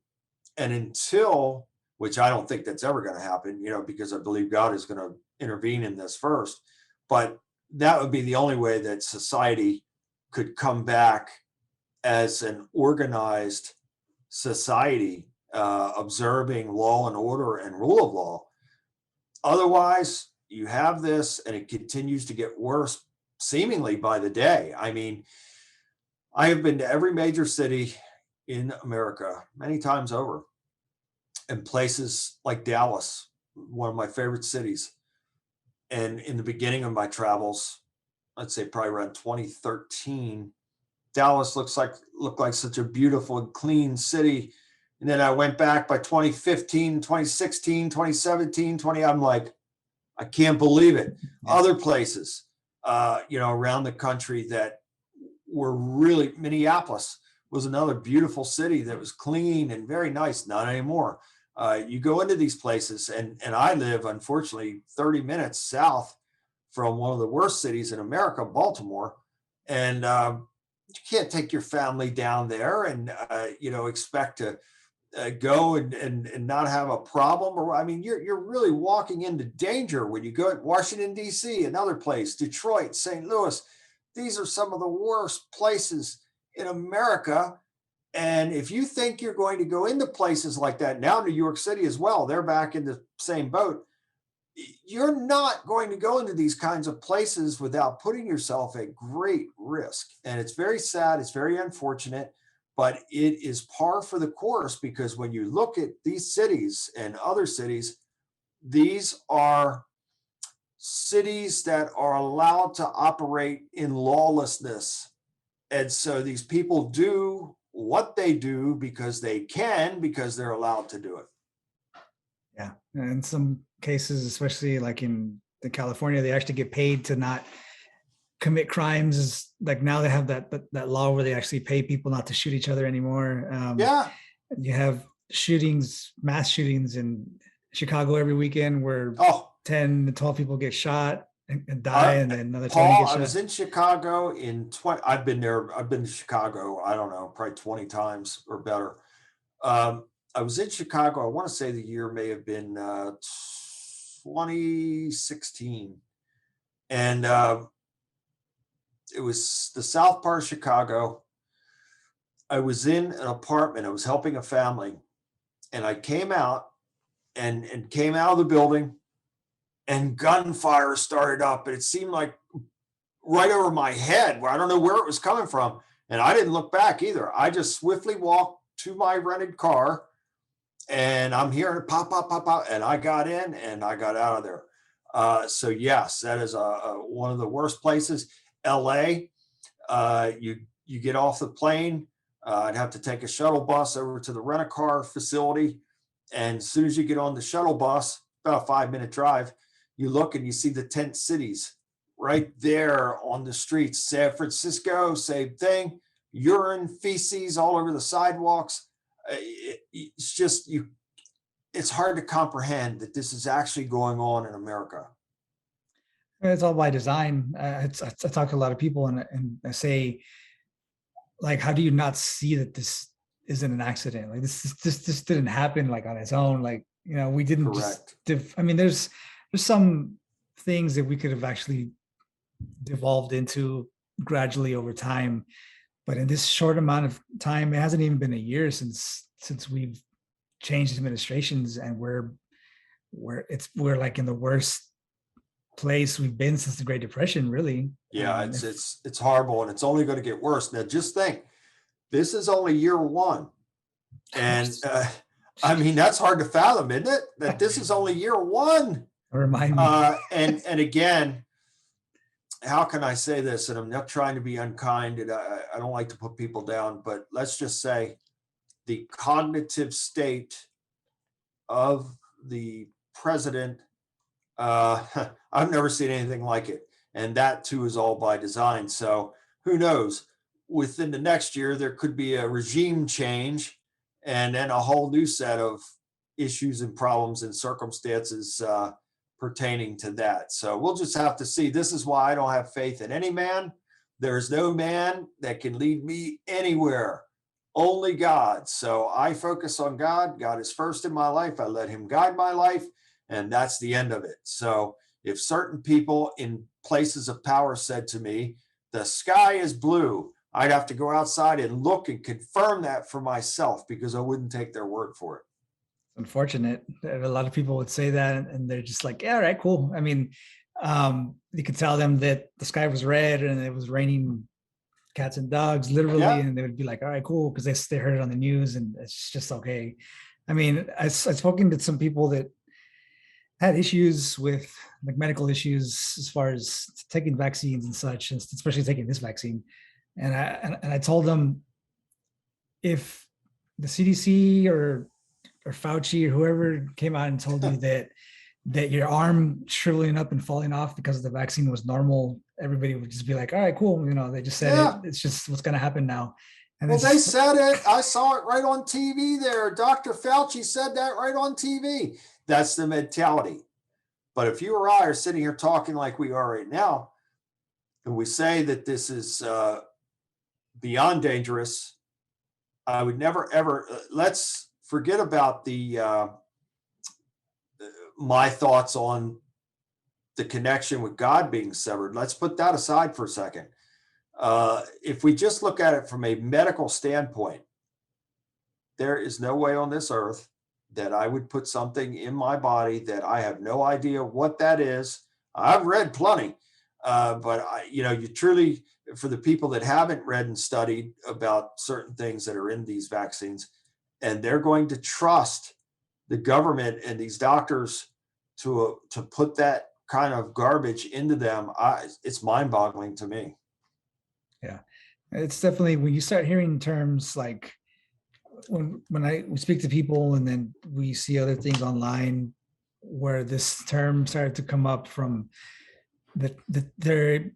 B: until, which I don't think that's ever going to happen, because I believe God is going to intervene in this first. But that would be the only way that society could come back as an organized society, observing law and order and rule of law. Otherwise, you have this, and it continues to get worse seemingly by the day. I mean, I have been to every major city in America many times over, and places like Dallas, one of my favorite cities. And in the beginning of my travels, I'd say probably around 2013, Dallas looked like such a beautiful and clean city. And then I went back by 2015, 2016, 2017, I'm like, I can't believe it. Yeah. Other places, around the country that were really, Minneapolis was another beautiful city that was clean and very nice. Not anymore. You go into these places, and I live, unfortunately, 30 minutes south from one of the worst cities in America, Baltimore. And you can't take your family down there and, expect to go and not have a problem. Or, I mean, you're really walking into danger when you go to Washington, D.C., another place, Detroit, St. Louis. These are some of the worst places in America. And if you think you're going to go into places like that, now New York City as well, they're back in the same boat. You're not going to go into these kinds of places without putting yourself at great risk. And it's very sad. It's very unfortunate, but it is par for the course, because when you look at these cities and other cities, these are cities that are allowed to operate in lawlessness. And so these people do what they do because they can, because they're allowed to do it.
A: Yeah. And in some cases, especially like in California, they actually get paid to not commit crimes. Like now they have that law where they actually pay people not to shoot each other anymore.
B: Yeah.
A: You have mass shootings in Chicago every weekend where 10 to 12 people get shot and die, and then another 20 get shot.
B: I was in Chicago in 20. I've been there. I've been to Chicago, I don't know, probably 20 times or better. I was in Chicago. I want to say the year may have been 2016. And it was the south part of Chicago. I was in an apartment. I was helping a family. And I came out and came out of the building, and gunfire started up. And it seemed like right over my head, where I don't know where it was coming from. And I didn't look back either. I just swiftly walked to my rented car, and I'm hearing it pop, pop, pop, pop. And I got in and I got out of there. So yes, that is one of the worst places. LA, you get off the plane. I'd have to take a shuttle bus over to the rent-a-car facility. And as soon as you get on the shuttle bus, about a 5-minute drive, you look and you see the tent cities right there on the streets. San Francisco, same thing. Urine, feces all over the sidewalks. It's just it's hard to comprehend that this is actually going on in America.
A: It's all by design. I talk to a lot of people, and I say, like, how do you not see that this isn't an accident? Like, this didn't happen like on its own. Like, we didn't
B: Correct.
A: I mean, there's some things that we could have actually devolved into gradually over time, but in this short amount of time, it hasn't even been a year since we've changed administrations, and we're like in the worst place we've been since the Great Depression, really.
B: Yeah, it's horrible, and it's only going to get worse. Now, just think, this is only year one, and I mean, that's hard to fathom, isn't it? That this is only year one.
A: Remind me.
B: And again, how can I say this? And I'm not trying to be unkind, and I don't like to put people down, but let's just say the cognitive state of the president, I've never seen anything like it. And that too is all by design. So who knows? Within the next year, there could be a regime change, and then a whole new set of issues and problems and circumstances pertaining to that. So we'll just have to see. This is why I don't have faith in any man. There's no man that can lead me anywhere, only God. So I focus on God. God is first in my life. I let him guide my life, and that's the end of it. So if certain people in places of power said to me, the sky is blue, I'd have to go outside and look and confirm that for myself, because I wouldn't take their word for it.
A: Unfortunate that a lot of people would say that, and they're just like, yeah, all right, cool. I mean, you could tell them that the sky was red and it was raining cats and dogs, literally,
B: Yeah.
A: and they would be like, all right, cool, because they heard it on the news, and it's just okay. I mean, I've spoken to some people that had issues with like medical issues as far as taking vaccines and such, and especially taking this vaccine. And I told them, if the CDC or Fauci or whoever came out and told you that your arm shriveling up and falling off because the vaccine was normal, everybody would just be like, all right, cool. They just said it's just what's going to happen now. And
B: well, they said it. I saw it right on TV there. Dr. Fauci said that right on TV. That's the mentality. But if you or I are sitting here talking like we are right now, and we say that this is beyond dangerous, I would never, ever, let's forget about my thoughts on the connection with God being severed. Let's put that aside for a second. If we just look at it from a medical standpoint, there is no way on this earth that I would put something in my body that I have no idea what that is. I've read plenty, but you truly, for the people that haven't read and studied about certain things that are in these vaccines, and they're going to trust the government and these doctors to put that kind of garbage into them, it's mind-boggling to me.
A: Yeah, it's definitely, when you start hearing terms like, when we speak to people and then we see other things online where this term started to come up from, that they're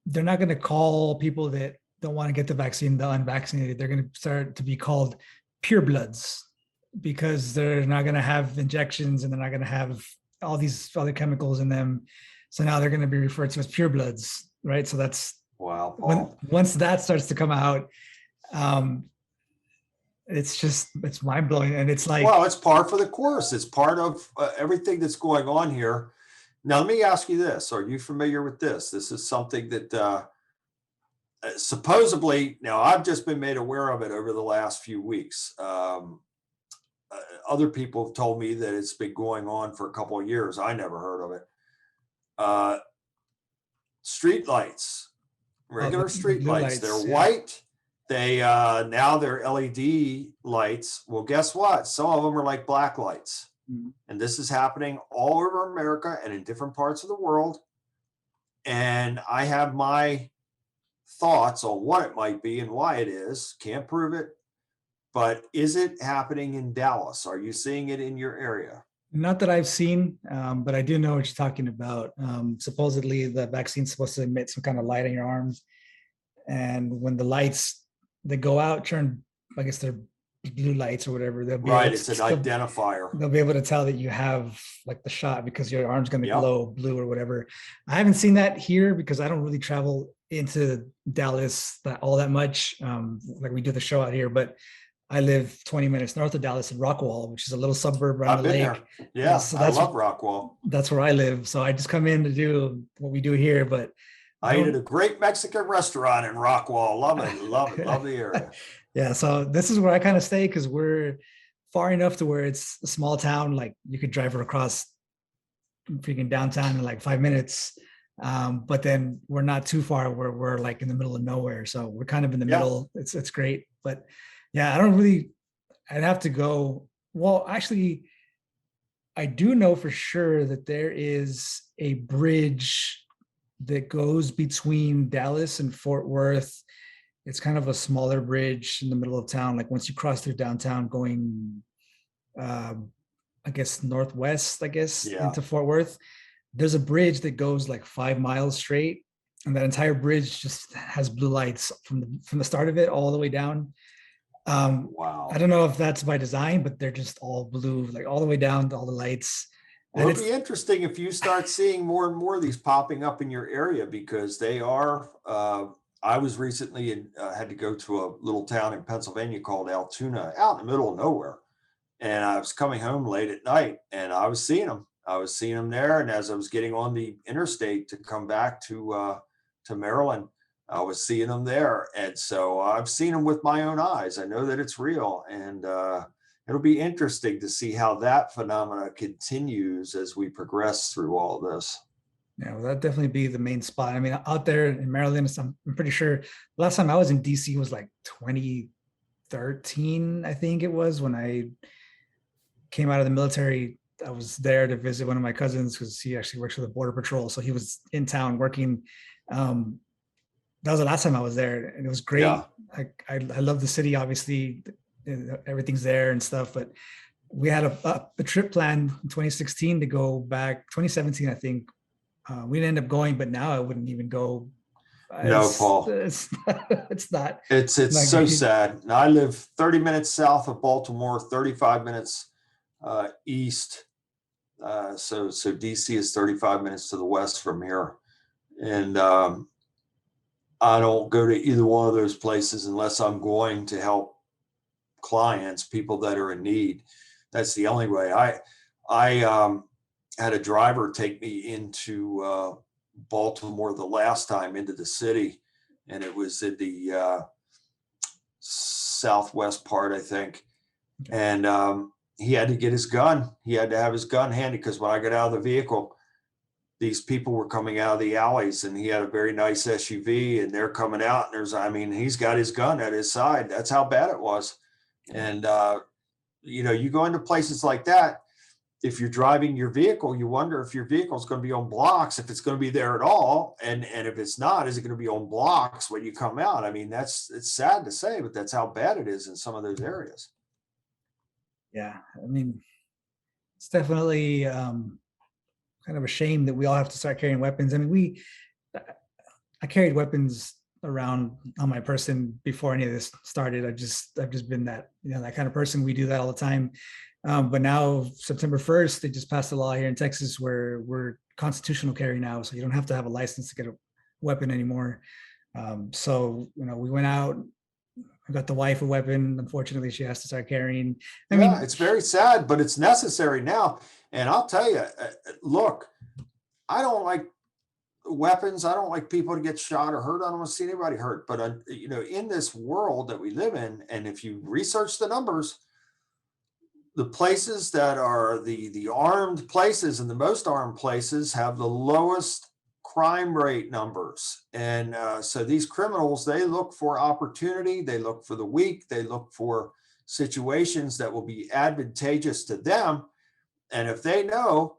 A: not going to call people that don't want to get the vaccine the unvaccinated. They're going to start to be called purebloods, because they're not going to have injections and they're not going to have all these other chemicals in them. So now they're going to be referred to as purebloods, right? So that's,
B: wow.
A: once that starts to come out, it's mind blowing. And it's like,
B: Well, it's par for the course. It's part of everything that's going on here. Now, let me ask you this. Are you familiar with this? This is something that supposedly, now I've just been made aware of it over the last few weeks. Other people have told me that it's been going on for a couple of years. I never heard of it. Street lights, regular
A: the
B: street
A: blue
B: lights. They're
A: lights. Yeah.
B: white. They now they're LED lights. Well, guess what? Some of them are like black lights.
A: Mhm.
B: And this is happening all over America and in different parts of the world. And I have my thoughts on what it might be and why it is. Can't prove it. But is it happening in Dallas? Are you seeing it in your area?
A: Not that I've seen, but I do know what you're talking about. Supposedly, the vaccine's supposed to emit some kind of light in your arms, and when the lights that go out turn, I guess they're blue lights or whatever. They'll be
B: Right.
A: able
B: It's
A: to,
B: an identifier.
A: they'll be able to tell that you have like the shot because your arm's going to
B: Yep.
A: glow blue or whatever. I haven't seen that here because I don't really travel into Dallas all that much. Like we do the show out here, but I live 20 minutes north of Dallas in Rockwall, which is a little suburb around
B: I've
A: the
B: been
A: lake.
B: there. Yeah.
A: So
B: I love Rockwall.
A: that's where I live. So I just come in to do what we do here, but
B: I ate at a great Mexican restaurant in Rockwall. Love it. Love it. Love the area.
A: Yeah. So this is where I kind of stay because we're far enough to where it's a small town. Like you could drive across freaking downtown in like 5 minutes. But then we're not too far where we're like in the middle of nowhere. So we're kind of in the middle. It's great. But yeah, I'd have to go. Well, actually, I do know for sure that there is a bridge that goes between Dallas and Fort Worth. It's kind of a smaller bridge in the middle of town. Like once you cross through downtown going, I guess, northwest, into Fort Worth, there's a bridge that goes like 5 miles straight. And that entire bridge just has blue lights from the start of it all the way down.
B: Wow.
A: I don't know if that's by design, but they're just all blue, like all the way down to all the lights.
B: Well, it'll be interesting if you start seeing more and more of these popping up in your area because they are. I was recently had to go to a little town in Pennsylvania called Altoona, out in the middle of nowhere, and I was coming home late at night, and I was seeing them. I was seeing them there, and as I was getting on the interstate to come back to Maryland, I was seeing them there, and so I've seen them with my own eyes. I know that it's real, and it'll be interesting to see how that phenomena continues as we progress through all this.
A: Yeah, well, that'd definitely be the main spot. I mean, out there in Maryland, I'm pretty sure last time I was in DC was like 2013, I think it was, when I came out of the military. I was there to visit one of my cousins because he actually works for the Border Patrol. So he was in town working. That was the last time I was there, and it was great.
B: Yeah.
A: I love the city, obviously, everything's there and stuff, but we had a trip planned in 2016 to go back, 2017, I think. We didn't end up going, but now I wouldn't even go.
B: No, Paul.
A: It's not.
B: It's so sad. Now, I live 30 minutes south of Baltimore, 35 minutes east. So DC is 35 minutes to the west from here. And I don't go to either one of those places unless I'm going to help clients, people that are in need. That's the only way. I had a driver take me into Baltimore the last time, into the city, and it was in the southwest part, I think. And he had to get his gun. He had to have his gun handy because when I got out of the vehicle, these people were coming out of the alleys, and he had a very nice SUV, and they're coming out, and he's got his gun at his side. That's how bad it was. And, you go into places like that, if you're driving your vehicle, you wonder if your vehicle is going to be on blocks, if it's going to be there at all. And if it's not, is it going to be on blocks when you come out? I mean, it's sad to say, but that's how bad it is in some of those areas.
A: Yeah. I mean, it's definitely kind of a shame that we all have to start carrying weapons. I mean, I carried weapons around on my person before any of this started. I've just been that, that kind of person. We do that all the time. But now September 1st, they just passed a law here in Texas where we're constitutional carry now. So you don't have to have a license to get a weapon anymore. So, we went out got the wife a weapon. Unfortunately, she has to start carrying. I
B: Yeah,
A: mean,
B: it's very sad, but it's necessary now. And I'll tell you, look, I don't like weapons. I don't like people to get shot or hurt. I don't want to see anybody hurt. But in this world that we live in, and if you research the numbers, the places that are the armed places and the most armed places have the lowest crime rate numbers. And so these criminals, they look for opportunity, they look for the weak, they look for situations that will be advantageous to them. And if they know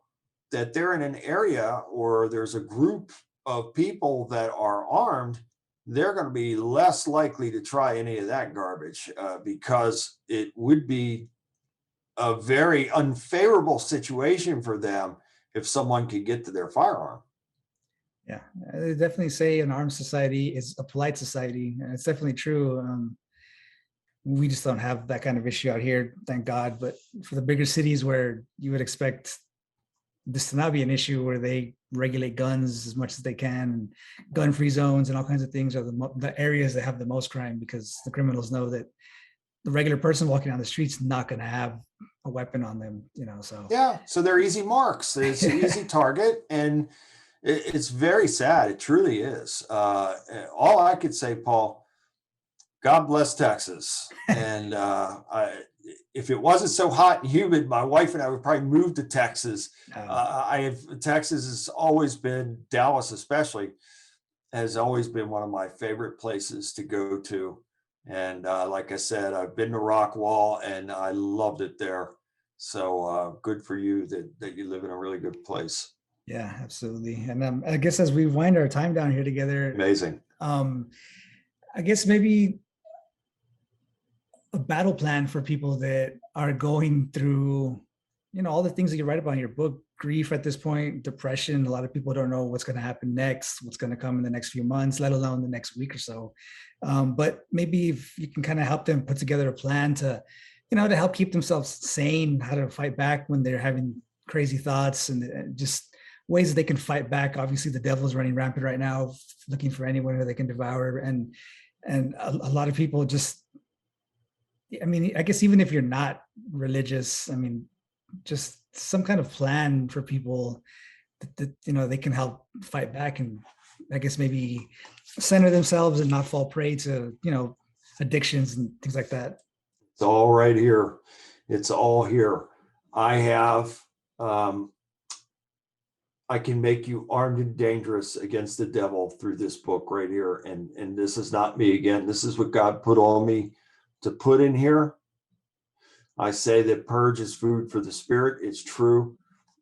B: that they're in an area or there's a group of people that are armed, they're going to be less likely to try any of that garbage because it would be a very unfavorable situation for them if someone could get to their firearm.
A: Yeah, I definitely say an armed society is a polite society, and it's definitely true. We just don't have that kind of issue out here, thank God. But for the bigger cities where you would expect this to not be an issue, where they regulate guns as much as they can, and gun-free zones and all kinds of things are the areas that have the most crime, because the criminals know that the regular person walking down the street's not going to have a weapon on them, so.
B: Yeah, so they're easy marks. It's an easy target, and it's very sad. It truly is. All I could say, Paul, God bless Texas. And if it wasn't so hot and humid, my wife and I would probably move to Texas. Texas has always been, Dallas especially, has always been one of my favorite places to go to. And like I said, I've been to Rockwall and I loved it there. So good for you that you live in a really good place.
A: Yeah, absolutely. And I guess as we wind our time down here together,
B: amazing.
A: I guess maybe a battle plan for people that are going through, all the things that you write about in your book, grief at this point, depression. A lot of people don't know what's going to happen next, what's going to come in the next few months, let alone the next week or so. But maybe if you can kind of help them put together a plan to, to help keep themselves sane, how to fight back when they're having crazy thoughts, and just ways that they can fight back. Obviously, the devil's running rampant right now, looking for anyone who they can devour. And a lot of people just, I guess even if you're not religious, just some kind of plan for people that they can help fight back, and I guess maybe center themselves and not fall prey to, addictions and things like that.
B: It's all right here. It's all here. I have, I can make you armed and dangerous against the devil through this book right here. And this is not me again. This is what God put on me to put in here. I say that Purge is food for the spirit. It's true.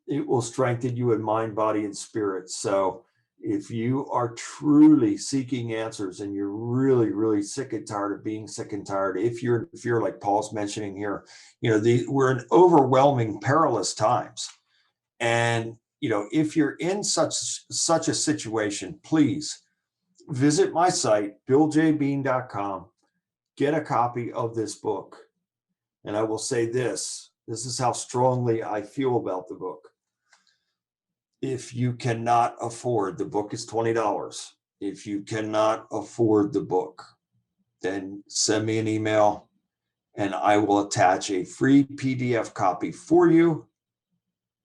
B: It will strengthen you in mind, body, and spirit. So if you are truly seeking answers and you're really, really sick and tired of being sick and tired, if you're like Paul's mentioning here, we're in overwhelming, perilous times. And, if you're in such a situation, please visit my site, BillJBean.com, get a copy of this book. And I will say this is how strongly I feel about the book. If you cannot afford, the book is $20. If you cannot afford the book, then send me an email and I will attach a free PDF copy for you,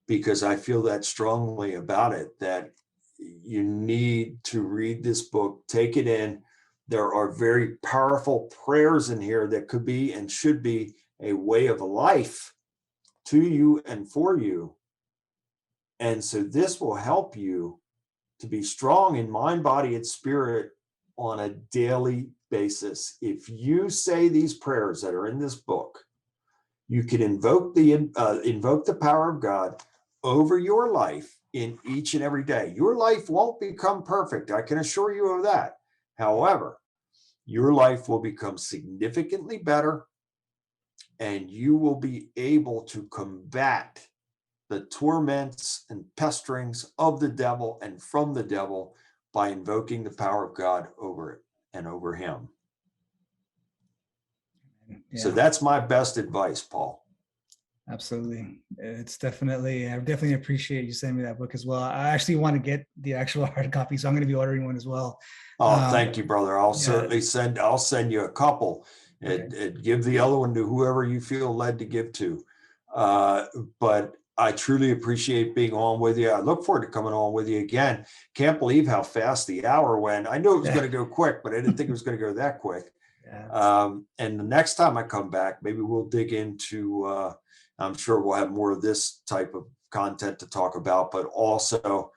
B: because I feel that strongly about it, that you need to read this book, take it in. There are very powerful prayers in here that could be and should be a way of life to you and for you. And so this will help you to be strong in mind, body, and spirit on a daily basis. If you say these prayers that are in this book, you can invoke the power of God over your life in each and every day. Your life won't become perfect, I can assure you of that. However, your life will become significantly better, and you will be able to combat the torments and pesterings of the devil and from the devil by invoking the power of God over it and over him. Yeah. So that's my best advice, Paul.
A: Absolutely. It's definitely, I definitely appreciate you sending me that book as well. I actually want to get the actual hard copy, so I'm going to be ordering one as well.
B: Oh, thank you, brother. I'll certainly send you a couple. and give the other one to whoever you feel led to give to. But I truly appreciate being on with you. I look forward to coming on with you again. Can't believe how fast the hour went. I knew it was going to go quick, but I didn't think it was going to go that quick. And the next time I come back, maybe we'll dig into, I'm sure we'll have more of this type of content to talk about, but also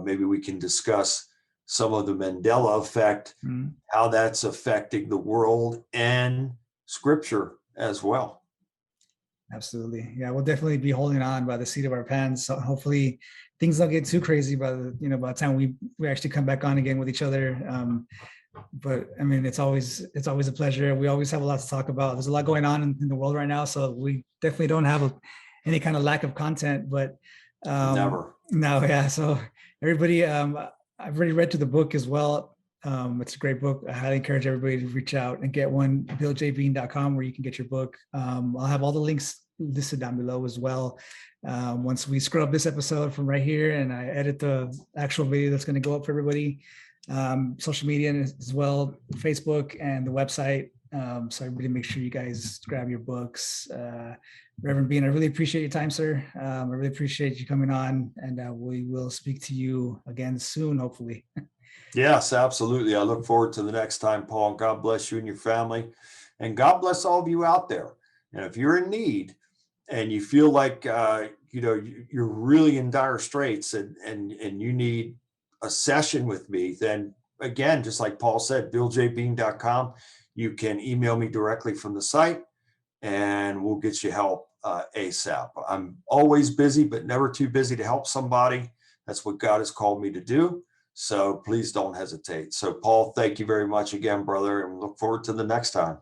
B: maybe we can discuss some of the Mandela effect, how that's affecting the world and scripture as well.
A: Absolutely. Yeah, we'll definitely be holding on by the seat of our pants. So hopefully things don't get too crazy by the time we actually come back on again with each other. But I mean, it's always a pleasure. We always have a lot to talk about. There's a lot going on in the world right now, so we definitely don't have any kind of lack of content. But
B: Never.
A: No, yeah. So everybody, I've already read through the book as well. It's a great book. I highly encourage everybody to reach out and get one. BillJBean.com, where you can get your book. I'll have all the links listed down below as well. Once we scrub this episode from right here and I edit the actual video that's going to go up for everybody, social media as well, Facebook and the website. So everybody make sure you guys grab your books. Reverend Bean, I really appreciate your time, sir. I really appreciate you coming on, and we will speak to you again soon, hopefully.
B: Yes, absolutely. I look forward to the next time, Paul. God bless you and your family, and God bless all of you out there. And if you're in need and you feel like you're really in dire straits and you need a session with me, then again, just like Paul said, BillJBean.com. You can email me directly from the site, and we'll get you help ASAP. I'm always busy, but never too busy to help somebody. That's what God has called me to do. So please don't hesitate. So Paul, thank you very much again, brother, and look forward to the next time.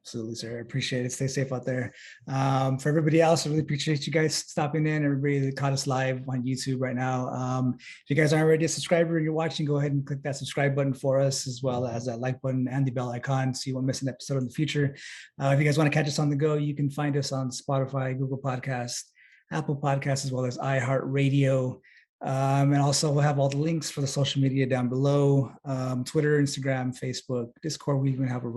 A: Absolutely, sir. I appreciate it. Stay safe out there. For everybody else, I really appreciate you guys stopping in. Everybody that caught us live on YouTube right now. If you guys aren't already a subscriber and you're watching, go ahead and click that subscribe button for us, as well as that like button and the bell icon so you won't miss an episode in the future. If you guys want to catch us on the go, you can find us on Spotify, Google Podcasts, Apple Podcasts, as well as iHeartRadio. And also we'll have all the links for the social media down below. Twitter, Instagram, Facebook, Discord. We even have a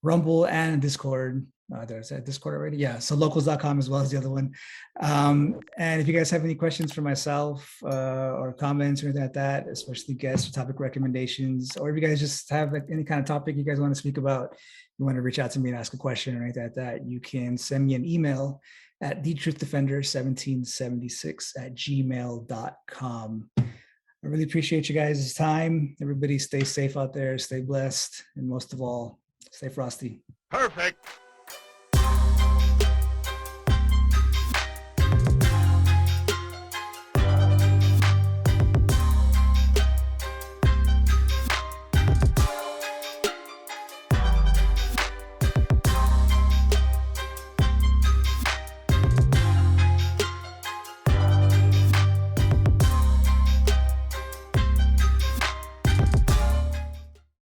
A: Rumble and Discord. Did I say Discord already? Yeah. So locals.com as well as the other one. And if you guys have any questions for myself or comments or anything like that, especially guest or topic recommendations, or if you guys just have any kind of topic you guys want to speak about, you want to reach out to me and ask a question or anything like that, you can send me an email at thetruthDefender1776@gmail.com. I really appreciate you guys' time. Everybody stay safe out there, stay blessed, and most of all, stay frosty.
C: Perfect.